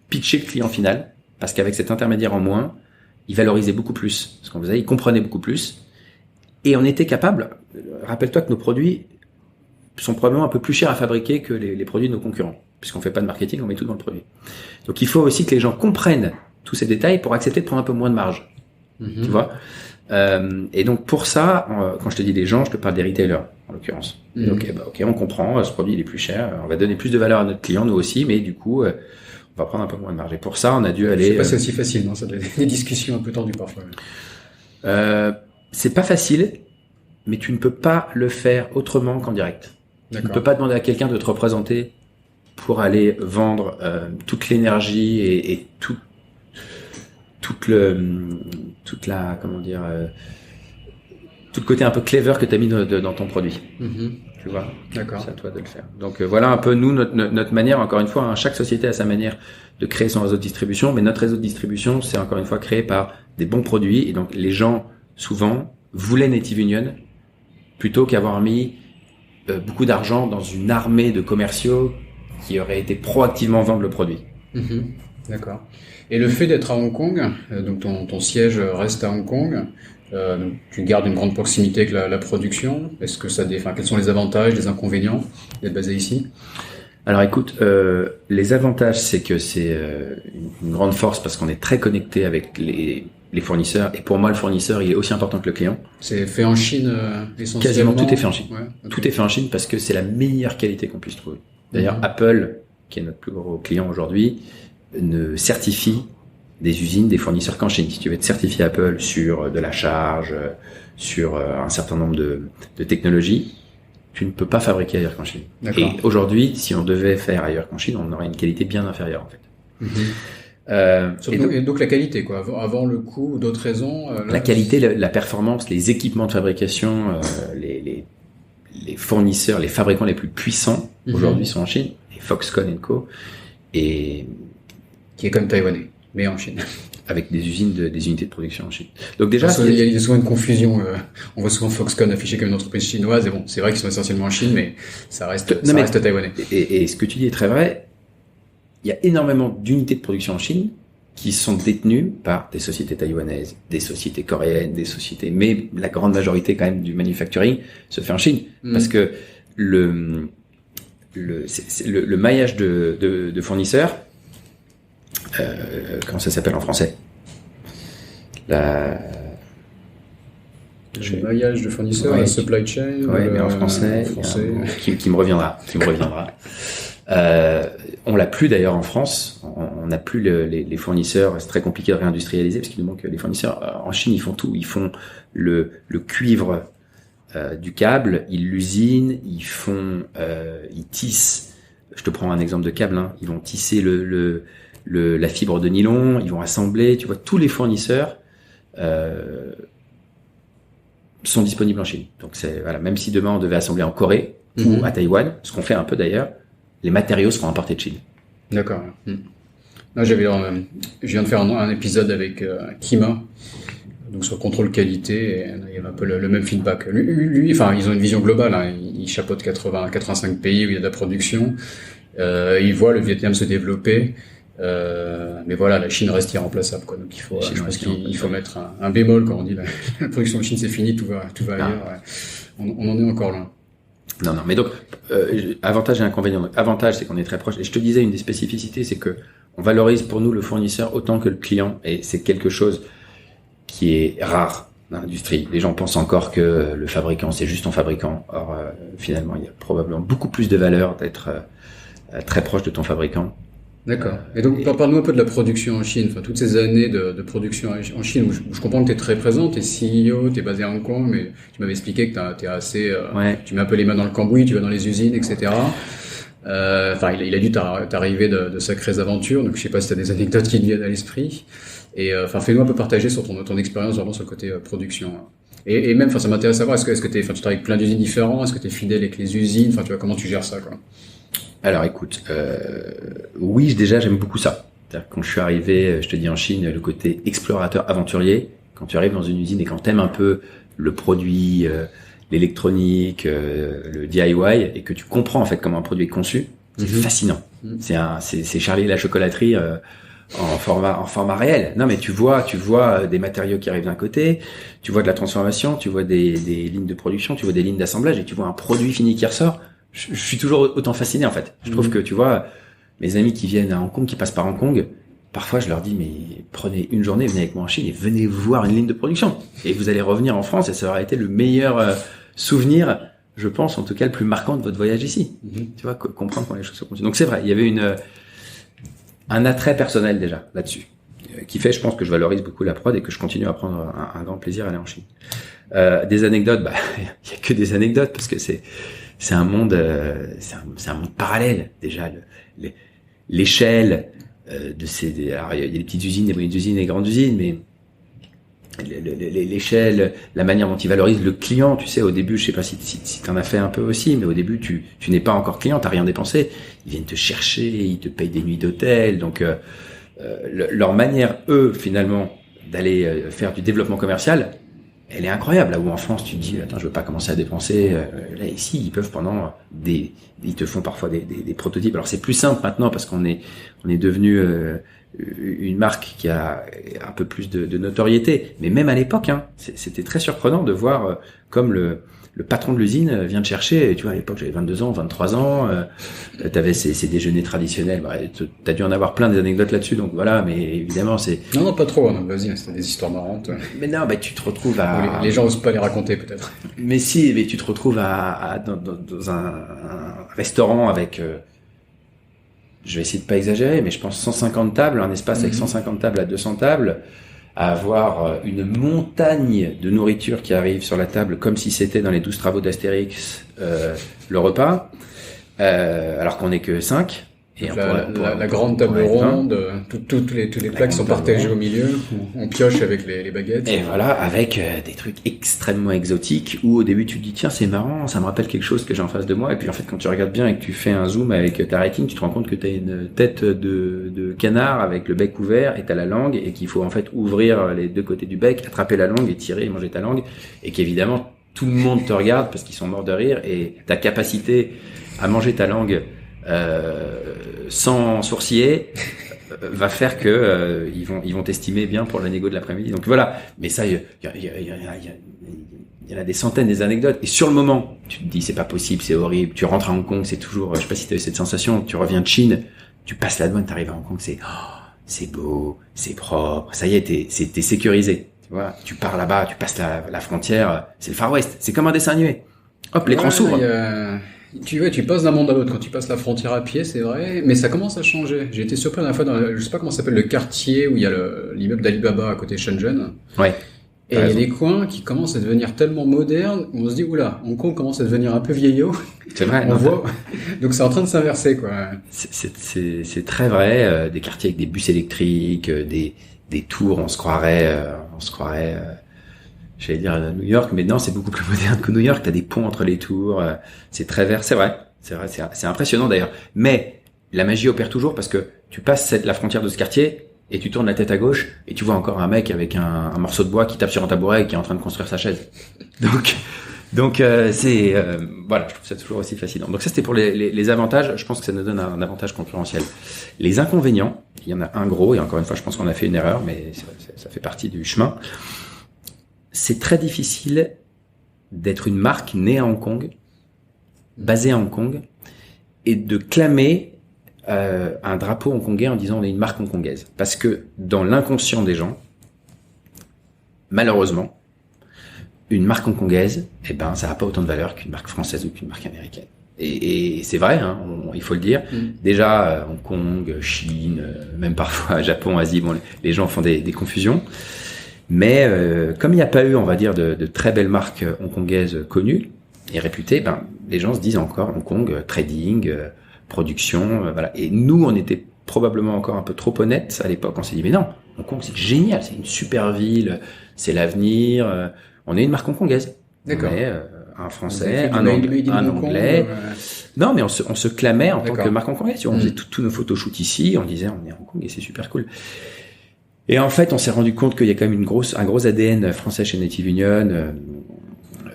pitcher le client final, parce qu'avec cet intermédiaire en moins, il valorisait beaucoup plus ce qu'on faisait, il comprenait beaucoup plus, et on était capable, rappelle-toi que nos produits sont probablement un peu plus chers à fabriquer que les produits de nos concurrents, puisqu'on fait pas de marketing, on met tout dans le produit. Donc il faut aussi que les gens comprennent tous ces détails pour accepter de prendre un peu moins de marge, tu vois. Et donc pour ça, quand je te dis les gens, je te parle des retailers en l'occurrence. Ok, on comprend, ce produit il est plus cher, on va donner plus de valeur à notre client, nous aussi, mais du coup, on va prendre un peu moins de marge. Et pour ça, on a dû aller. C'est pas aussi facile, non? Ça doit être des discussions un peu tendues parfois. C'est pas facile, mais tu ne peux pas le faire autrement qu'en direct. Tu ne peux pas demander à quelqu'un de te représenter pour aller vendre toute l'énergie et tout le côté un peu clever que tu as mis dans ton produit. Tu vois. D'accord. C'est à toi de le faire. Donc voilà un peu nous notre manière, encore une fois, chaque société a sa manière de créer son réseau de distribution, mais notre réseau de distribution, c'est encore une fois créé par des bons produits, et donc les gens souvent voulaient Native Union plutôt qu'avoir mis beaucoup d'argent dans une armée de commerciaux qui auraient été proactivement vendre le produit. D'accord. Et le fait d'être à Hong Kong, donc ton siège reste à Hong Kong, donc tu gardes une grande proximité avec la production. Est-ce que quels sont les avantages, les inconvénients d'être basé ici? Alors écoute, les avantages, c'est que c'est une grande force parce qu'on est très connecté avec les fournisseurs. Et pour moi, le fournisseur, il est aussi important que le client. C'est fait en Chine essentiellement. Quasiment tout est fait en Chine. Ouais, okay. Tout est fait en Chine parce que c'est la meilleure qualité qu'on puisse trouver. D'ailleurs, Apple, qui est notre plus gros client aujourd'hui, ne certifie des usines, des fournisseurs qu'en Chine. Si tu veux être certifié Apple sur de la charge, sur un certain nombre de technologies, tu ne peux pas fabriquer ailleurs qu'en Chine. D'accord. Et aujourd'hui, si on devait faire ailleurs qu'en Chine, on aurait une qualité bien inférieure en fait. Et donc la qualité, quoi. Avant le coût ou d'autres raisons. La qualité, la performance, les équipements de fabrication, les fournisseurs, les fabricants les plus puissants aujourd'hui sont en Chine, et Foxconn & Co. Et qui est comme taïwanais, mais en Chine. Avec des unités de production en Chine. Donc déjà, il y a souvent une confusion. On voit souvent Foxconn affiché comme une entreprise chinoise. Et bon, c'est vrai qu'ils sont essentiellement en Chine, mais ça reste taïwanais. Et ce que tu dis est très vrai. Il y a énormément d'unités de production en Chine qui sont détenues par des sociétés taïwanaises, des sociétés coréennes, des sociétés, mais la grande majorité quand même du manufacturing se fait en Chine, parce que le maillage de fournisseurs, comment ça s'appelle en français? Le maillage de fournisseurs, la supply chain. Ouais, mais en français, qui me reviendra. On l'a plus d'ailleurs en France. On n'a plus les fournisseurs. C'est très compliqué de réindustrialiser parce qu'il nous manque les fournisseurs. En Chine, ils font tout. Ils font le cuivre du câble, ils l'usinent, ils tissent. Je te prends un exemple de câble. Ils vont tisser la fibre de nylon. Ils vont assembler. Tu vois, tous les fournisseurs sont disponibles en Chine. Donc même si demain on devait assembler en Corée ou à Taïwan, ce qu'on fait un peu d'ailleurs, les matériaux seront importés de Chine. D'accord. Non, je viens de faire un épisode avec Kima, donc sur le contrôle qualité, et il y avait un peu le même feedback. Lui, enfin, ils ont une vision globale, hein. Il chapeaute 85 pays où il y a de la production. Il voit le Vietnam se développer, mais voilà, la Chine reste irremplaçable, quoi. Donc je pense qu'il faut mettre un bémol quand on dit la production de Chine c'est fini, tout va ailleurs. Ouais. On en est encore loin. Non, mais donc avantage et inconvénient. Avantage, c'est qu'on est très proche. Et je te disais, une des spécificités, c'est que on valorise pour nous le fournisseur autant que le client, et c'est quelque chose qui est rare dans l'industrie. Les gens pensent encore que le fabricant, c'est juste ton fabricant. Or, finalement, il y a probablement beaucoup plus de valeur d'être très proche de ton fabricant. D'accord. Et donc, parle-nous un peu de la production en Chine. Enfin, toutes ces années de production en Chine, où je comprends que tu es très présent, tu es CEO, tu es basé à Hong Kong, mais tu m'avais expliqué que tu es assez... Tu mets un peu les mains dans le cambouis, tu vas dans les usines, etc. Enfin, il a dû t'arriver de sacrées aventures, donc je sais pas si tu as des anecdotes qui te viennent à l'esprit. Et enfin, fais-nous un peu partager sur ton expérience vraiment sur le côté production. Et même, enfin, ça m'intéresse à savoir, est-ce que tu travailles avec plein d'usines différentes, est-ce que tu es fidèle avec les usines, enfin, tu vois, comment tu gères ça, quoi? Alors écoute, oui, déjà j'aime beaucoup ça. C'est-à-dire que quand je suis arrivé, je te dis en Chine, le côté explorateur, aventurier, quand tu arrives dans une usine et quand t'aimes un peu le produit, l'électronique, le DIY, et que tu comprends en fait comment un produit est conçu, c'est fascinant. C'est Charlie et la chocolaterie en format réel. Non mais tu vois des matériaux qui arrivent d'un côté, tu vois de la transformation, tu vois des lignes de production, tu vois des lignes d'assemblage et tu vois un produit fini qui ressort. Je suis toujours autant fasciné en fait. Je trouve que tu vois mes amis qui viennent à Hong Kong, qui passent par Hong Kong, parfois je leur dis mais prenez une journée, venez avec moi en Chine et venez voir une ligne de production et vous allez revenir en France et ça aura été le meilleur souvenir, je pense en tout cas le plus marquant de votre voyage ici. Tu vois, comprendre comment les choses se continuent. Donc c'est vrai, il y avait un attrait personnel déjà là-dessus qui fait, je pense, que je valorise beaucoup la prod et que je continue à prendre un grand plaisir à aller en Chine. Des anecdotes, il y a que des anecdotes parce que c'est un monde monde parallèle déjà. L'échelle de ces, alors il y a des petites usines, des moyennes usines, des grandes usines, mais l'échelle, la manière dont ils valorisent le client, tu sais, au début, je sais pas si t'en as fait un peu aussi, mais au début tu n'es pas encore client, t'as rien dépensé, ils viennent te chercher, ils te payent des nuits d'hôtel, donc leur manière, eux, finalement, d'aller faire du développement commercial, elle est incroyable. Là où en France, tu te dis, attends, je veux pas commencer à dépenser. Là, ici, ils peuvent ils te font parfois des prototypes. Alors c'est plus simple maintenant parce qu'on est devenu une marque qui a un peu plus de notoriété. Mais même à l'époque, c'était très surprenant de voir comme le patron de l'usine vient te chercher. Et tu vois, à l'époque, j'avais 22 ans, 23 ans. T'avais ces déjeuners traditionnels. Bah, t'as dû en avoir plein d'anecdotes là-dessus. Donc voilà, mais évidemment, c'est... Non, pas trop. Non, vas-y, c'était des histoires marrantes. Mais non, tu te retrouves à... Les gens osent pas les raconter, peut-être. Mais si, mais tu te retrouves dans un restaurant avec... je vais essayer de pas exagérer, mais je pense 150 tables, un espace avec 150 tables à 200 tables, à avoir une montagne de nourriture qui arrive sur la table comme si c'était dans les 12 travaux d'Astérix, le repas, alors qu'on n'est que 5. Et la grande table ronde, tous les plats qui sont partagés au milieu, on pioche avec les baguettes. Et voilà, avec des trucs extrêmement exotiques, où au début tu te dis tiens c'est marrant, ça me rappelle quelque chose que j'ai en face de moi, et puis en fait quand tu regardes bien et que tu fais un zoom avec ta rétine, tu te rends compte que tu as une tête de canard avec le bec ouvert et t'as la langue, et qu'il faut en fait ouvrir les deux côtés du bec, attraper la langue et tirer et manger ta langue, et qu'évidemment tout le monde te regarde parce qu'ils sont morts de rire, et ta capacité à manger ta langue sans sourciller va faire que ils vont t'estimer bien pour la négo de l'après-midi. Donc voilà, mais ça il y en a des centaines des anecdotes, et sur le moment tu te dis c'est pas possible, c'est horrible, tu rentres à Hong Kong, c'est toujours, je sais pas si tu as eu cette sensation, tu reviens de Chine, tu passes la douane, tu arrives à Hong Kong, c'est beau, c'est propre, ça y est, t'es sécurisé. Tu vois, tu pars là-bas, tu passes la frontière, c'est le Far West, c'est comme un dessin animé. Hop, l'écran s'ouvre. Tu passes d'un monde à l'autre quand tu passes la frontière à pied, c'est vrai, mais ça commence à changer. J'ai été surpris la dernière fois je sais pas comment ça s'appelle, le quartier où il y a l'immeuble d'Alibaba à côté de Shenzhen. Ouais. Et il y a des coins qui commencent à devenir tellement modernes, on se dit, oula, Hong Kong commence à devenir un peu vieillot. C'est vrai. On voit. Donc c'est en train de s'inverser, quoi. C'est très vrai, des quartiers avec des bus électriques, des tours, on se croirait, j'allais dire New York, mais non, c'est beaucoup plus moderne que New York. T'as des ponts entre les tours, c'est très vert, c'est vrai, c'est impressionnant d'ailleurs. Mais la magie opère toujours parce que tu passes la frontière de ce quartier et tu tournes la tête à gauche et tu vois encore un mec avec un morceau de bois qui tape sur un tabouret et qui est en train de construire sa chaise. Donc voilà, je trouve ça toujours aussi fascinant. Donc ça, c'était pour les avantages. Je pense que ça nous donne un avantage concurrentiel. Les inconvénients, il y en a un gros, et encore une fois, je pense qu'on a fait une erreur, mais ça fait partie du chemin. C'est très difficile d'être une marque née à Hong Kong, basée à Hong Kong, et de clamer un drapeau hongkongais en disant on est une marque hongkongaise. Parce que dans l'inconscient des gens, malheureusement, une marque hongkongaise, ça n'a pas autant de valeur qu'une marque française ou qu'une marque américaine. Et c'est vrai, hein, il faut le dire. Déjà, Hong Kong, Chine, même parfois Japon, Asie, les gens font des confusions. Mais comme il n'y a pas eu, on va dire, de très belles marques hongkongaises connues et réputées, les gens se disent encore Hong Kong, trading, production, voilà. Et nous, on était probablement encore un peu trop honnêtes à l'époque. On s'est dit mais non, Hong Kong c'est génial, c'est une super ville, c'est l'avenir. On est une marque hongkongaise. D'accord. On est un Français, un Anglais. Non, mais on se clamait en tant que marque hongkongaise. On faisait tous nos photoshoots ici, on disait on est à Hong Kong et c'est super cool. Et en fait, on s'est rendu compte qu'il y a quand même un gros ADN français chez Native Union.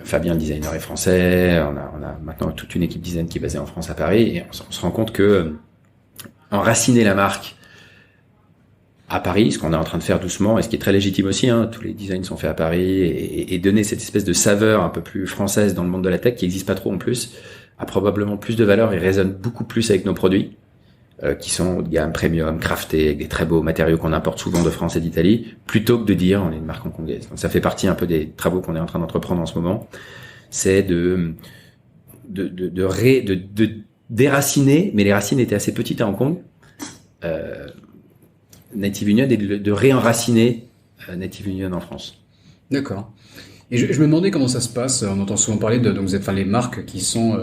Fabien, le designer, est français. On a maintenant toute une équipe design qui est basée en France à Paris. Et on se rend compte que enraciner la marque à Paris, ce qu'on est en train de faire doucement, et ce qui est très légitime aussi, hein, tous les designs sont faits à Paris, et donner cette espèce de saveur un peu plus française dans le monde de la tech, qui n'existe pas trop en plus, a probablement plus de valeur et résonne beaucoup plus avec nos produits, qui sont haut de gamme, premium, craftés, avec des très beaux matériaux qu'on importe souvent de France et d'Italie, plutôt que de dire on est une marque hongkongaise. Donc ça fait partie un peu des travaux qu'on est en train d'entreprendre en ce moment, c'est de déraciner, mais les racines étaient assez petites à Hong Kong, Native Union, et de réenraciner Native Union en France. D'accord. Et je me demandais comment ça se passe. On entend souvent parler donc vous êtes, les marques qui sont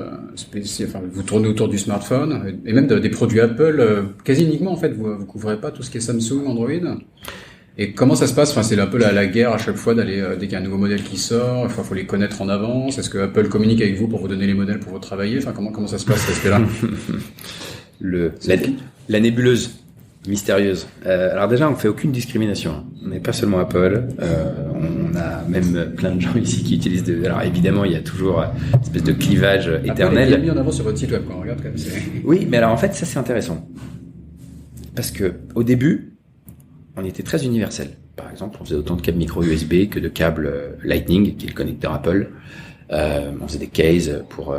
vous tournez autour du smartphone et même des produits Apple, quasi uniquement en fait. Vous couvrez pas tout ce qui est Samsung, Android. Et comment ça se passe? C'est un peu la guerre à chaque fois d'aller dès qu'il y a un nouveau modèle qui sort. Faut les connaître en avance. Est-ce que Apple communique avec vous pour vous donner les modèles pour vous travailler? Comment ça se passe cet aspect-là? La nébuleuse mystérieuse. Alors déjà, on fait aucune discrimination. On n'est pas seulement Apple. On a même plein de gens ici qui utilisent Alors évidemment, il y a toujours une espèce de clivage éternel. Il a mis en avant sur votre site web quand on regarde. Oui, mais alors en fait, ça c'est intéressant parce que au début, on était très universel. Par exemple, on faisait autant de câbles micro USB que de câbles Lightning, qui est le connecteur Apple. On faisait des cases pour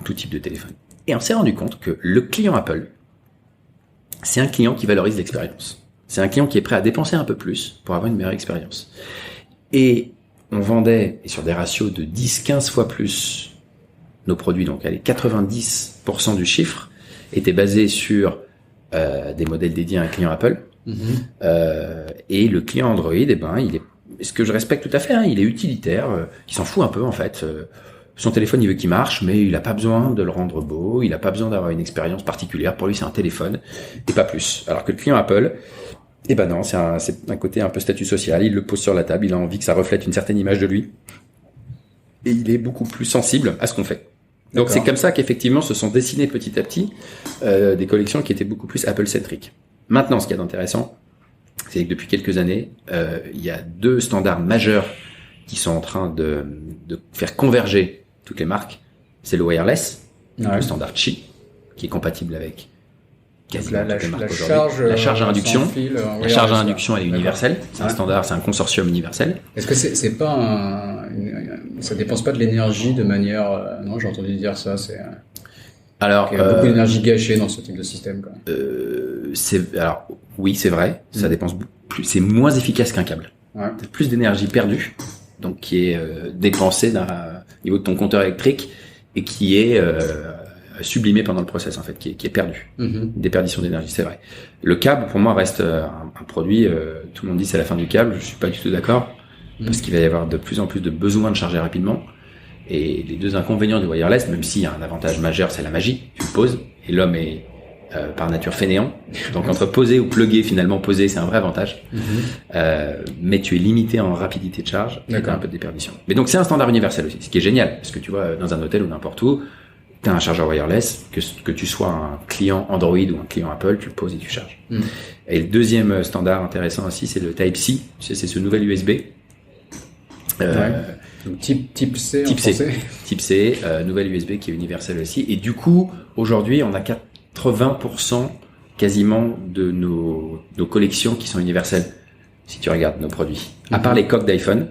tout type de téléphone. Et on s'est rendu compte que le client Apple, c'est un client qui valorise l'expérience. C'est un client qui est prêt à dépenser un peu plus pour avoir une meilleure expérience. Et on vendait, et sur des ratios de 10-15 fois plus, nos produits, donc 90% du chiffre était basé sur des modèles dédiés à un client Apple. Et le client Android, il est, ce que je respecte tout à fait, hein, il est utilitaire, il s'en fout un peu en fait. Son téléphone, il veut qu'il marche, mais il a pas besoin de le rendre beau, il a pas besoin d'avoir une expérience particulière. Pour lui, c'est un téléphone et pas plus. Alors que le client Apple, non, c'est un côté un peu statut social. Il le pose sur la table, il a envie que ça reflète une certaine image de lui, et il est beaucoup plus sensible à ce qu'on fait. Donc c'est comme ça qu'effectivement se sont dessinées petit à petit des collections qui étaient beaucoup plus Apple-centriques. Maintenant, ce qu'il y a d'intéressant, c'est que depuis quelques années, il y a 2 standards majeurs qui sont en train de faire converger toutes les marques. C'est le wireless, le standard Qi, qui est compatible avec quasiment toutes les marques aujourd'hui. La charge à induction. La charge à induction, elle est universelle. C'est un standard, c'est un consortium universel. Est-ce que c'est pas ça dépense pas de l'énergie de manière... non, j'ai entendu dire ça, Alors, il y a beaucoup d'énergie gâchée dans ce type de système, quoi. Oui, c'est vrai. Ça dépense plus. C'est moins efficace qu'un câble. T'as plus d'énergie perdue, donc qui est dépensée au niveau de ton compteur électrique et qui est sublimée pendant le process, en fait, qui est perdu. Déperdition d'énergie, c'est vrai. Le câble, pour moi, reste un produit. Tout le monde dit c'est la fin du câble. Je suis pas du tout d'accord, parce qu'il va y avoir de plus en plus de besoin de charger rapidement. Et les 2 inconvénients du wireless, même s'il y a un avantage majeur, c'est la magie. Tu le poses, et l'homme est par nature fainéant. Donc entre poser ou plugger, finalement poser, c'est un vrai avantage. Mais tu es limité en rapidité de charge, et t'as un peu de déperdition. Mais donc c'est un standard universel aussi, ce qui est génial, parce que tu vois, dans un hôtel ou n'importe où, tu as un chargeur wireless, que tu sois un client Android ou un client Apple, tu le poses et tu charges. Et le deuxième standard intéressant aussi, c'est le Type-C. Tu sais, c'est ce nouvel USB. Donc type C en français. Type C, nouvelle USB qui est universelle aussi. Et du coup, aujourd'hui, on a 80% quasiment de nos collections qui sont universelles, si tu regardes nos produits. À part les coques d'iPhone,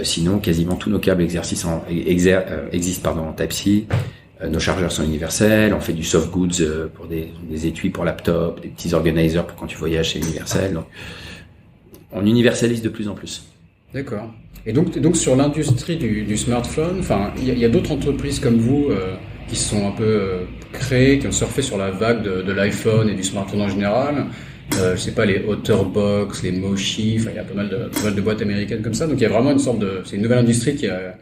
sinon quasiment tous nos câbles existent en Type-C. Nos chargeurs sont universels. On fait du soft goods pour des étuis pour laptop, des petits organizers pour quand tu voyages, c'est universel. Donc, on universalise de plus en plus. D'accord. Et donc sur l'industrie du smartphone, enfin, il y a d'autres entreprises comme vous qui se sont un peu créées, qui ont surfé sur la vague de l'iPhone et du smartphone en général. Je sais pas, les Otterbox, les Moshi, enfin, il y a pas mal de boîtes américaines comme ça. Donc il y a vraiment c'est une nouvelle industrie qui a,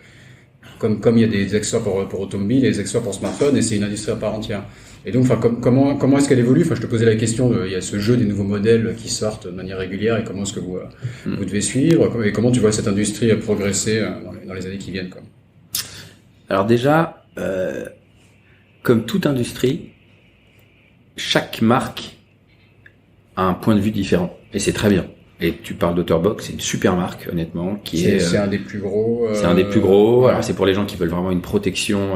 comme il y a des accessoires pour automobile, des accessoires pour smartphone, et c'est une industrie à part entière. Et donc, enfin, comment est-ce qu'elle évolue? Enfin, je te posais la question, il y a ce jeu des nouveaux modèles qui sortent de manière régulière, et comment est-ce que vous devez suivre, et comment tu vois cette industrie progresser dans les années qui viennent, quoi. Alors déjà, comme toute industrie, chaque marque a un point de vue différent, et c'est très bien. Et tu parles d'Otterbox, c'est une super marque, honnêtement, c'est un des plus gros. C'est un des plus gros. Alors c'est pour les gens qui veulent vraiment une protection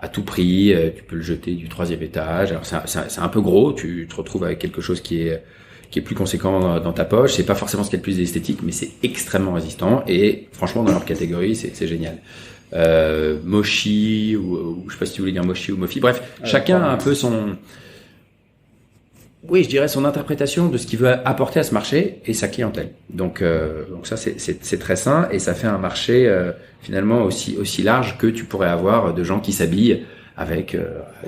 à tout prix. Tu peux le jeter du 3e étage. Alors c'est un peu gros. Tu te retrouves avec quelque chose qui est plus conséquent dans ta poche. C'est pas forcément ce qui est le plus esthétique, mais c'est extrêmement résistant. Et franchement, dans leur catégorie, c'est génial. Moshi ou je sais pas si tu voulais dire Moshi ou Mofi. Bref, chacun a un peu je dirais son interprétation de ce qu'il veut apporter à ce marché et sa clientèle. Donc ça c'est très sain, et ça fait un marché finalement aussi large que tu pourrais avoir de gens qui s'habillent avec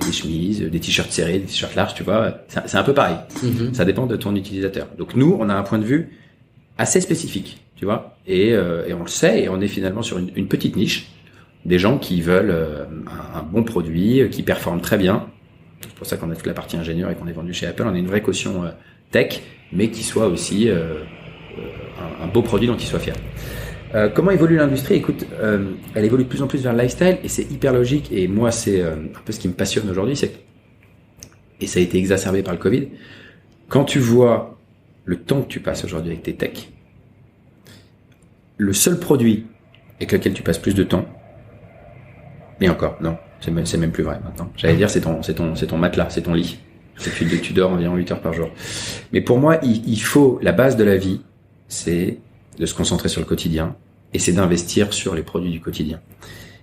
des chemises, des t-shirts serrés, des t-shirts larges, tu vois. C'est un peu pareil. Ça dépend de ton utilisateur. Donc nous, on a un point de vue assez spécifique, tu vois, et on le sait, et on est finalement sur une petite niche des gens qui veulent un bon produit qui performe très bien. C'est pour ça qu'on a toute la partie ingénieur et qu'on est vendu chez Apple. On a une vraie caution tech, mais qui soit aussi un beau produit dont ils soient fiers. Comment évolue l'industrie? Écoute, elle évolue de plus en plus vers le lifestyle, et c'est hyper logique. Et moi, c'est un peu ce qui me passionne aujourd'hui, et ça a été exacerbé par le Covid. Quand tu vois le temps que tu passes aujourd'hui avec tes techs, le seul produit avec lequel tu passes plus de temps, et encore, non. C'est même plus vrai maintenant. J'allais dire, c'est ton matelas, c'est ton lit. Tu dors environ 8 heures par jour. Mais pour moi, il faut, la base de la vie, c'est de se concentrer sur le quotidien, et c'est d'investir sur les produits du quotidien.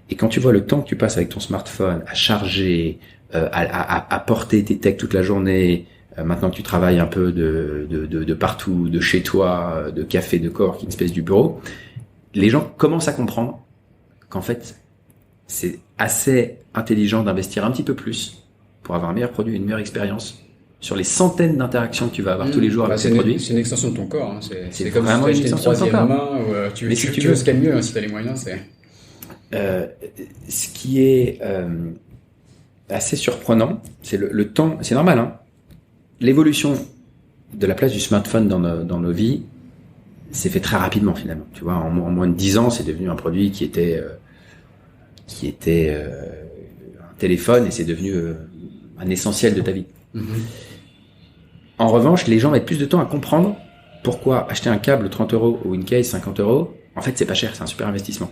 Et quand tu vois le temps que tu passes avec ton smartphone à charger, à porter tes techs toute la journée, maintenant que tu travailles un peu de partout, de chez toi, de café, de coworking, espèce du bureau, les gens commencent à comprendre qu'en fait, c'est assez intelligent d'investir un petit peu plus pour avoir un meilleur produit, une meilleure expérience sur les centaines d'interactions que tu vas avoir tous les jours avec ces produits. C'est une extension de ton corps. Hein. C'est comme vraiment si tu achetais une troisième main. Tu veux ce qu'il y a de mieux, hein, si tu as les moyens. Ce qui est assez surprenant, c'est le temps. C'est normal. Hein. L'évolution de la place du smartphone dans nos vies s'est fait très rapidement finalement. Tu vois, en moins de 10 ans, c'est devenu un produit qui était un téléphone, et c'est devenu un essentiel de ta vie. En revanche, les gens mettent plus de temps à comprendre pourquoi acheter un câble 30 € ou une case 50 €, en fait c'est pas cher, c'est un super investissement.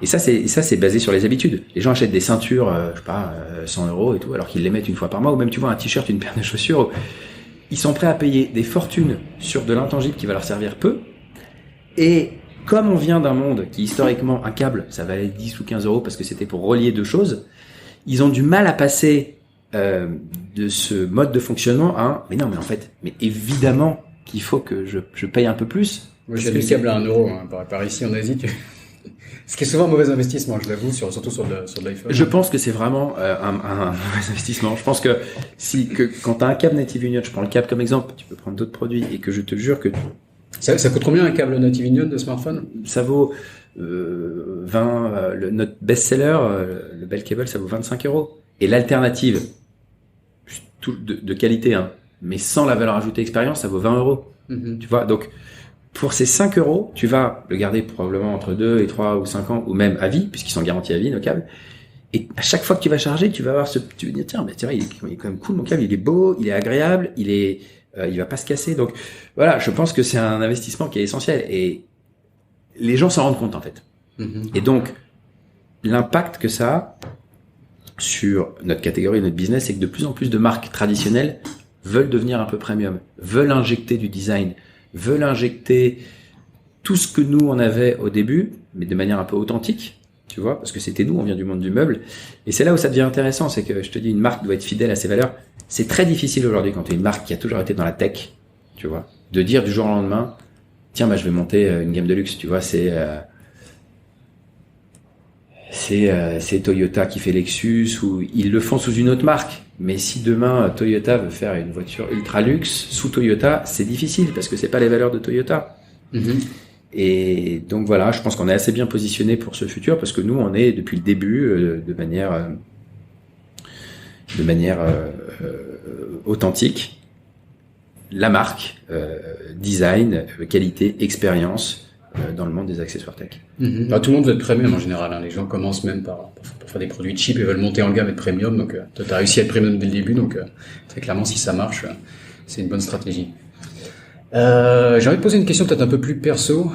Et ça c'est basé sur les habitudes. Les gens achètent des ceintures, 100 € et tout, alors qu'ils les mettent une fois par mois, ou même tu vois un t-shirt, une paire de chaussures, ils sont prêts à payer des fortunes sur de l'intangible qui va leur servir peu. Et comme on vient d'un monde qui, historiquement, un câble, ça valait 10 ou 15 € parce que c'était pour relier deux choses, ils ont du mal à passer de ce mode de fonctionnement à mais en fait, évidemment qu'il faut que je paye un peu plus. Moi, j'ai des câbles à 1 €, hein, par ici en Asie, ce qui est souvent un mauvais investissement, je l'avoue, surtout sur de l'iPhone. Je pense que c'est vraiment un mauvais investissement. Je pense que quand tu as un câble Native Union, je prends le câble comme exemple, tu peux prendre d'autres produits, et que je te jure que ça coûte combien un câble Native Union de smartphone? Ça vaut 20. Notre best-seller, le Bell Cable, ça vaut 25 €. Et l'alternative, de qualité, hein, mais sans la valeur ajoutée expérience, ça vaut 20 €. Tu vois, donc pour ces 5 €, tu vas le garder probablement entre 2 et 3 ou 5 ans, ou même à vie, puisqu'ils sont garantis à vie, nos câbles. Et à chaque fois que tu vas charger, tu vas avoir tu vas dire tiens, il est quand même cool mon câble, il est beau, il est agréable, il va pas se casser. Donc voilà, je pense que c'est un investissement qui est essentiel et les gens s'en rendent compte en fait. Et donc l'impact que ça a sur notre catégorie, notre business, c'est que de plus en plus de marques traditionnelles veulent devenir un peu premium, veulent injecter du design, veulent injecter tout ce que nous on avait au début, mais de manière un peu authentique. Tu vois, parce que c'était nous, on vient du monde du meuble. Et c'est là où ça devient intéressant, c'est que je te dis, une marque doit être fidèle à ses valeurs. C'est très difficile aujourd'hui quand tu es une marque qui a toujours été dans la tech, tu vois, de dire du jour au lendemain, tiens, je vais monter une gamme de luxe, tu vois, c'est Toyota qui fait Lexus ou ils le font sous une autre marque. Mais si demain Toyota veut faire une voiture ultra luxe sous Toyota, c'est difficile parce que c'est pas les valeurs de Toyota. Et donc voilà, je pense qu'on est assez bien positionné pour ce futur parce que nous, on est depuis le début de manière authentique. La marque, design, qualité, expérience dans le monde des accessoires tech. Bah, tout le monde veut être premium en général. Hein. Les gens commencent même par faire des produits cheap et veulent monter en gamme et être premium. Donc toi, tu as réussi à être premium dès le début. Donc très clairement, si ça marche, c'est une bonne stratégie. J'ai envie de poser une question peut-être un peu plus perso.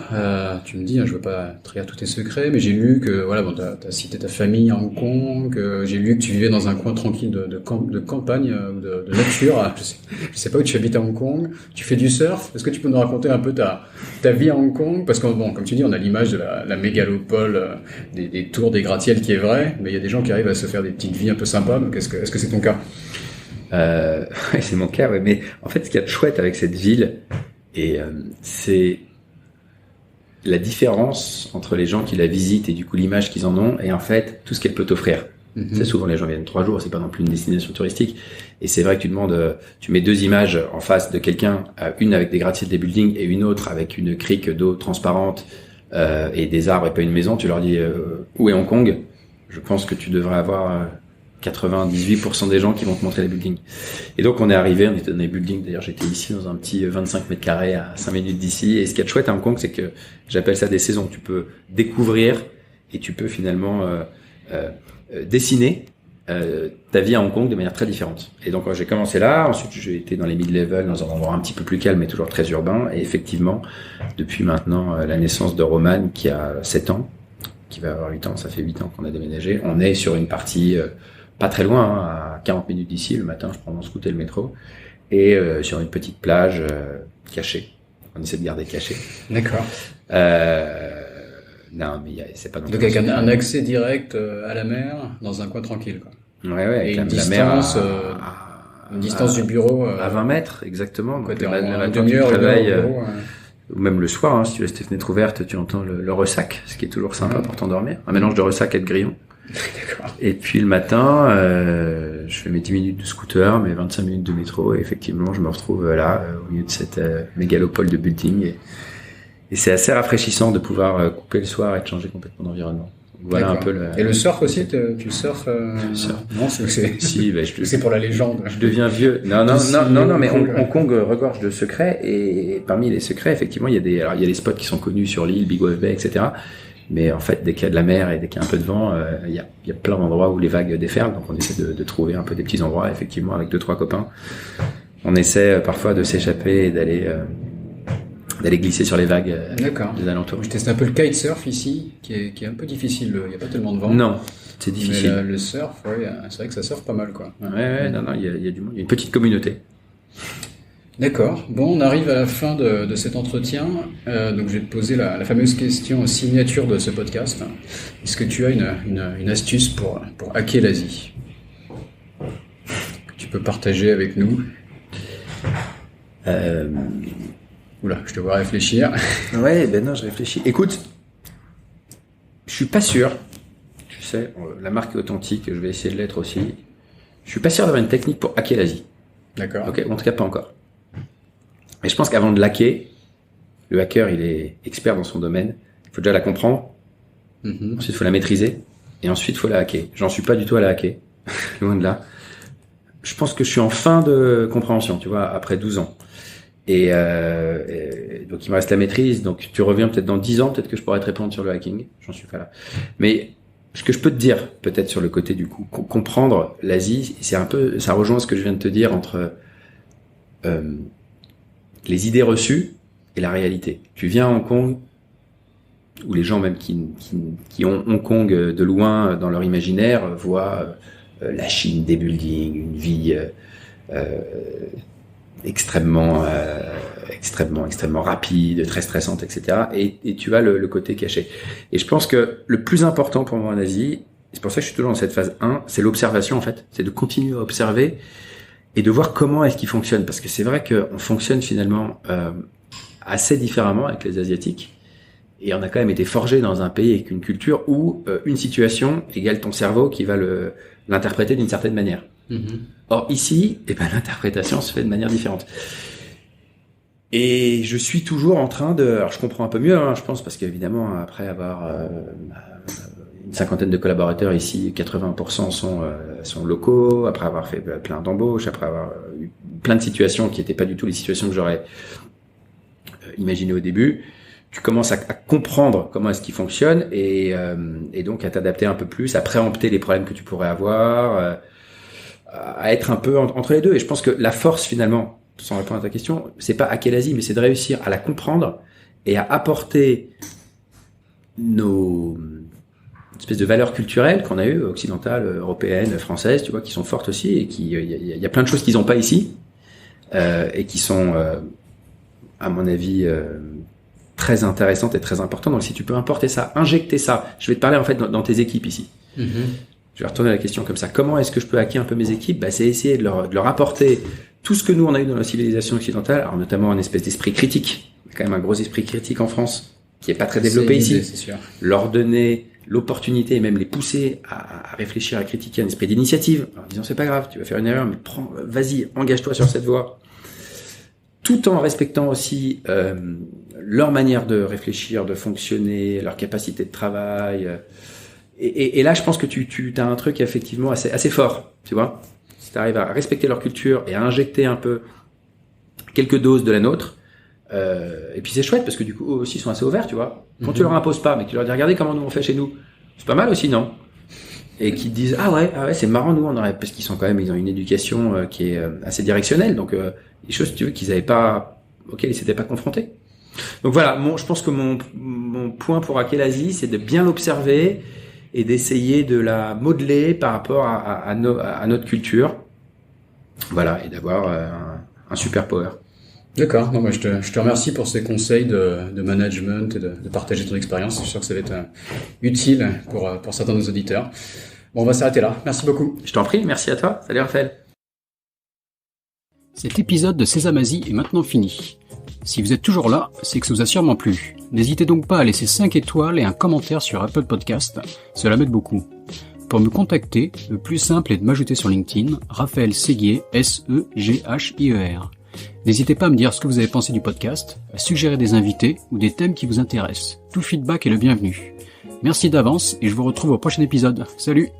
Tu me dis, je veux pas trahir tous tes secrets, mais j'ai lu que voilà, bon, t'as cité ta famille à Hong Kong. J'ai lu que tu vivais dans un coin tranquille de campagne, de nature. Je sais pas où tu habites à Hong Kong. Tu fais du surf. Est-ce que tu peux nous raconter un peu ta vie à Hong Kong? Parce que bon, comme tu dis, on a l'image de la mégalopole, des tours, des gratte-ciels qui est vrai, mais il y a des gens qui arrivent à se faire des petites vies un peu sympas. Donc est-ce que c'est ton cas? C'est mon cas, ouais. Mais en fait, ce qu'il y a de chouette avec cette ville, c'est la différence entre les gens qui la visitent et du coup l'image qu'ils en ont, et en fait tout ce qu'elle peut t'offrir. C'est souvent les gens viennent 3 jours, c'est pas non plus une destination touristique. Et c'est vrai que tu mets 2 images en face de quelqu'un, une avec des gratte-ciels, des buildings, et une autre avec une crique d'eau transparente et des arbres et pas une maison. Tu leur dis où est Hong Kong? Je pense que tu devrais avoir 98% des gens qui vont te montrer les buildings. Et donc on est arrivé, on était dans les buildings, d'ailleurs j'étais ici dans un petit 25 mètres carrés à 5 minutes d'ici, et ce qui est chouette à Hong Kong, c'est que j'appelle ça des saisons. Tu peux découvrir et tu peux finalement dessiner ta vie à Hong Kong de manière très différente. Et donc j'ai commencé là, ensuite j'ai été dans les mid-level, dans un endroit un petit peu plus calme mais toujours très urbain, et effectivement depuis maintenant la naissance de Roman qui a 7 ans, qui va avoir 8 ans, ça fait 8 ans qu'on a déménagé, on est sur une partie pas très loin, hein, à 40 minutes d'ici. Le matin, je prends mon scooter et le métro. Et sur une petite plage cachée. On essaie de garder cachée. D'accord. Non, mais c'est pas non plus... Donc avec un accès direct à la mer, dans un coin tranquille, quoi. Ouais, avec et une distance, une distance du bureau... à 20 mètres, exactement. Quoi, donc, la demi-heure, ou même le soir, hein, si tu laisses tes fenêtres ouvertes, tu entends le ressac, ce qui est toujours sympa pour t'endormir. Un mélange de ressac et de grillon. D'accord. Et puis le matin, je fais mes 10 minutes de scooter, mes 25 minutes de métro, et effectivement, je me retrouve là, au milieu de cette mégalopole de building. Et c'est assez rafraîchissant de pouvoir couper le soir et de changer complètement d'environnement. Voilà. D'accord. Un peu Et le surf aussi, tu surfes Non, c'est si, c'est pour la légende. Je deviens vieux. Non, mais Hong Kong regorge de secrets, et parmi les secrets, effectivement, il y a les spots qui sont connus sur l'île, Big Wave Bay, etc. Mais en fait, dès qu'il y a de la mer et dès qu'il y a un peu de vent, il y a plein d'endroits où les vagues déferlent. Donc on essaie de trouver un peu des petits endroits, effectivement, avec 2-3 copains. On essaie parfois de s'échapper et d'aller glisser sur les vagues des alentours. Je teste un peu le kitesurf ici, qui est un peu difficile. Il n'y a pas tellement de vent. Non, c'est difficile. Mais le surf, ouais, c'est vrai que ça surfe pas mal, quoi. Ouais, non, il y a du monde. Il y a une petite communauté. D'accord. Bon, on arrive à la fin de cet entretien. Donc, je vais te poser la fameuse question signature de ce podcast. Est-ce que tu as une astuce pour hacker l'Asie que tu peux partager avec nous? Oula, je te vois réfléchir. Ouais, non, je réfléchis. Écoute, je suis pas sûr. Tu sais, la marque est authentique, je vais essayer de l'être aussi. Je suis pas sûr d'avoir une technique pour hacker l'Asie. D'accord. Ok, en tout cas pas encore. Mais je pense qu'avant de hacker, le hacker, il est expert dans son domaine. Il faut déjà la comprendre. Ensuite, il faut la maîtriser. Et ensuite, il faut la hacker. J'en suis pas du tout à la hacker. Loin de là. Je pense que je suis en fin de compréhension, tu vois, après 12 ans. Et donc, il me reste la maîtrise. Donc, tu reviens peut-être dans 10 ans, peut-être que je pourrais te répondre sur le hacking. J'en suis pas là. Mais Ce que je peux te dire, peut-être sur le côté du coup, comprendre l'Asie, c'est un peu, ça rejoint ce que je viens de te dire entre les idées reçues et la réalité. Tu viens à Hong Kong, où les gens même qui ont Hong Kong de loin dans leur imaginaire voient la Chine, des buildings, une vie extrêmement rapide, très stressante, etc. Et tu as le côté caché. Et je pense que le plus important pour moi en Asie, c'est pour ça que je suis toujours dans cette phase 1, c'est l'observation en fait. C'est de continuer à observer et de voir comment est-ce qu'il fonctionne. Parce que c'est vrai qu'on fonctionne finalement assez différemment avec les Asiatiques. Et on a quand même été forgé dans un pays avec une culture où une situation égale ton cerveau qui va l'interpréter d'une certaine manière. Mm-hmm. Or ici, l'interprétation se fait de manière différente. Et je suis toujours en train de... Alors je comprends un peu mieux, je pense, parce qu'évidemment, après avoir une cinquantaine de collaborateurs ici, 80% sont locaux, après avoir fait plein d'embauches, après avoir eu plein de situations qui n'étaient pas du tout les situations que j'aurais imaginées au début, tu commences à comprendre comment est-ce qu'il fonctionne et donc à t'adapter un peu plus, à préempter les problèmes que tu pourrais avoir, à être un peu entre les deux. Et je pense que la force finalement, sans répondre à ta question, c'est pas hacker l'Asie, mais c'est de réussir à la comprendre et à apporter nos espèces de valeurs culturelles qu'on a eues, occidentales, européennes, françaises, tu vois, qui sont fortes aussi et qui, il y a plein de choses qu'ils n'ont pas ici et qui sont, à mon avis, très intéressantes et très importantes. Donc si tu peux importer ça, injecter ça, je vais te parler en fait dans tes équipes ici. Mm-hmm. Je vais retourner à la question comme ça. Comment est-ce que je peux hacker un peu mes équipes? C'est essayer de leur apporter tout ce que nous on a eu dans la civilisation occidentale, alors notamment un espèce d'esprit critique. Il y a quand même un gros esprit critique en France qui est pas très développé ici. C'est sûr. Leur donner l'opportunité et même les pousser à réfléchir, à critiquer, un esprit d'initiative. En disant c'est pas grave, tu vas faire une erreur, mais vas-y, engage-toi sur cette voie. Tout en respectant aussi leur manière de réfléchir, de fonctionner, leur capacité de travail. Et là, je pense que tu as un truc effectivement assez fort, tu vois. Si tu arrives à respecter leur culture et à injecter un peu quelques doses de la nôtre, et puis c'est chouette parce que du coup, eux aussi sont assez ouverts, tu vois. Quand tu leur imposes pas, mais que tu leur dis regardez comment nous on fait chez nous, c'est pas mal aussi, non? Et qui te disent ah ouais, c'est marrant, nous on aurait, parce qu'ils sont quand même, ils ont une éducation qui est assez directionnelle, donc des choses, tu veux, qu'ils avaient pas, auxquelles ils s'étaient pas confrontés. Donc voilà, je pense que mon point pour hacker l'Asie, c'est de bien l'observer et d'essayer de la modeler par rapport à notre culture. Voilà, et d'avoir un super power. D'accord. Non, moi, je te remercie pour ces conseils de management et de partager ton expérience. Je suis sûr que ça va être utile pour certains de nos auditeurs. Bon, on va s'arrêter là. Merci beaucoup. Je t'en prie. Merci à toi. Salut Raphaël. Cet épisode de Sésame Asie est maintenant fini. Si vous êtes toujours là, c'est que ça vous a sûrement plu. N'hésitez donc pas à laisser 5 étoiles et un commentaire sur Apple Podcast. Cela m'aide beaucoup. Pour me contacter, le plus simple est de m'ajouter sur LinkedIn, Raphaël Séguier, S-E-G-H-I-E-R. N'hésitez pas à me dire ce que vous avez pensé du podcast, à suggérer des invités ou des thèmes qui vous intéressent. Tout feedback est le bienvenu. Merci d'avance et je vous retrouve au prochain épisode. Salut!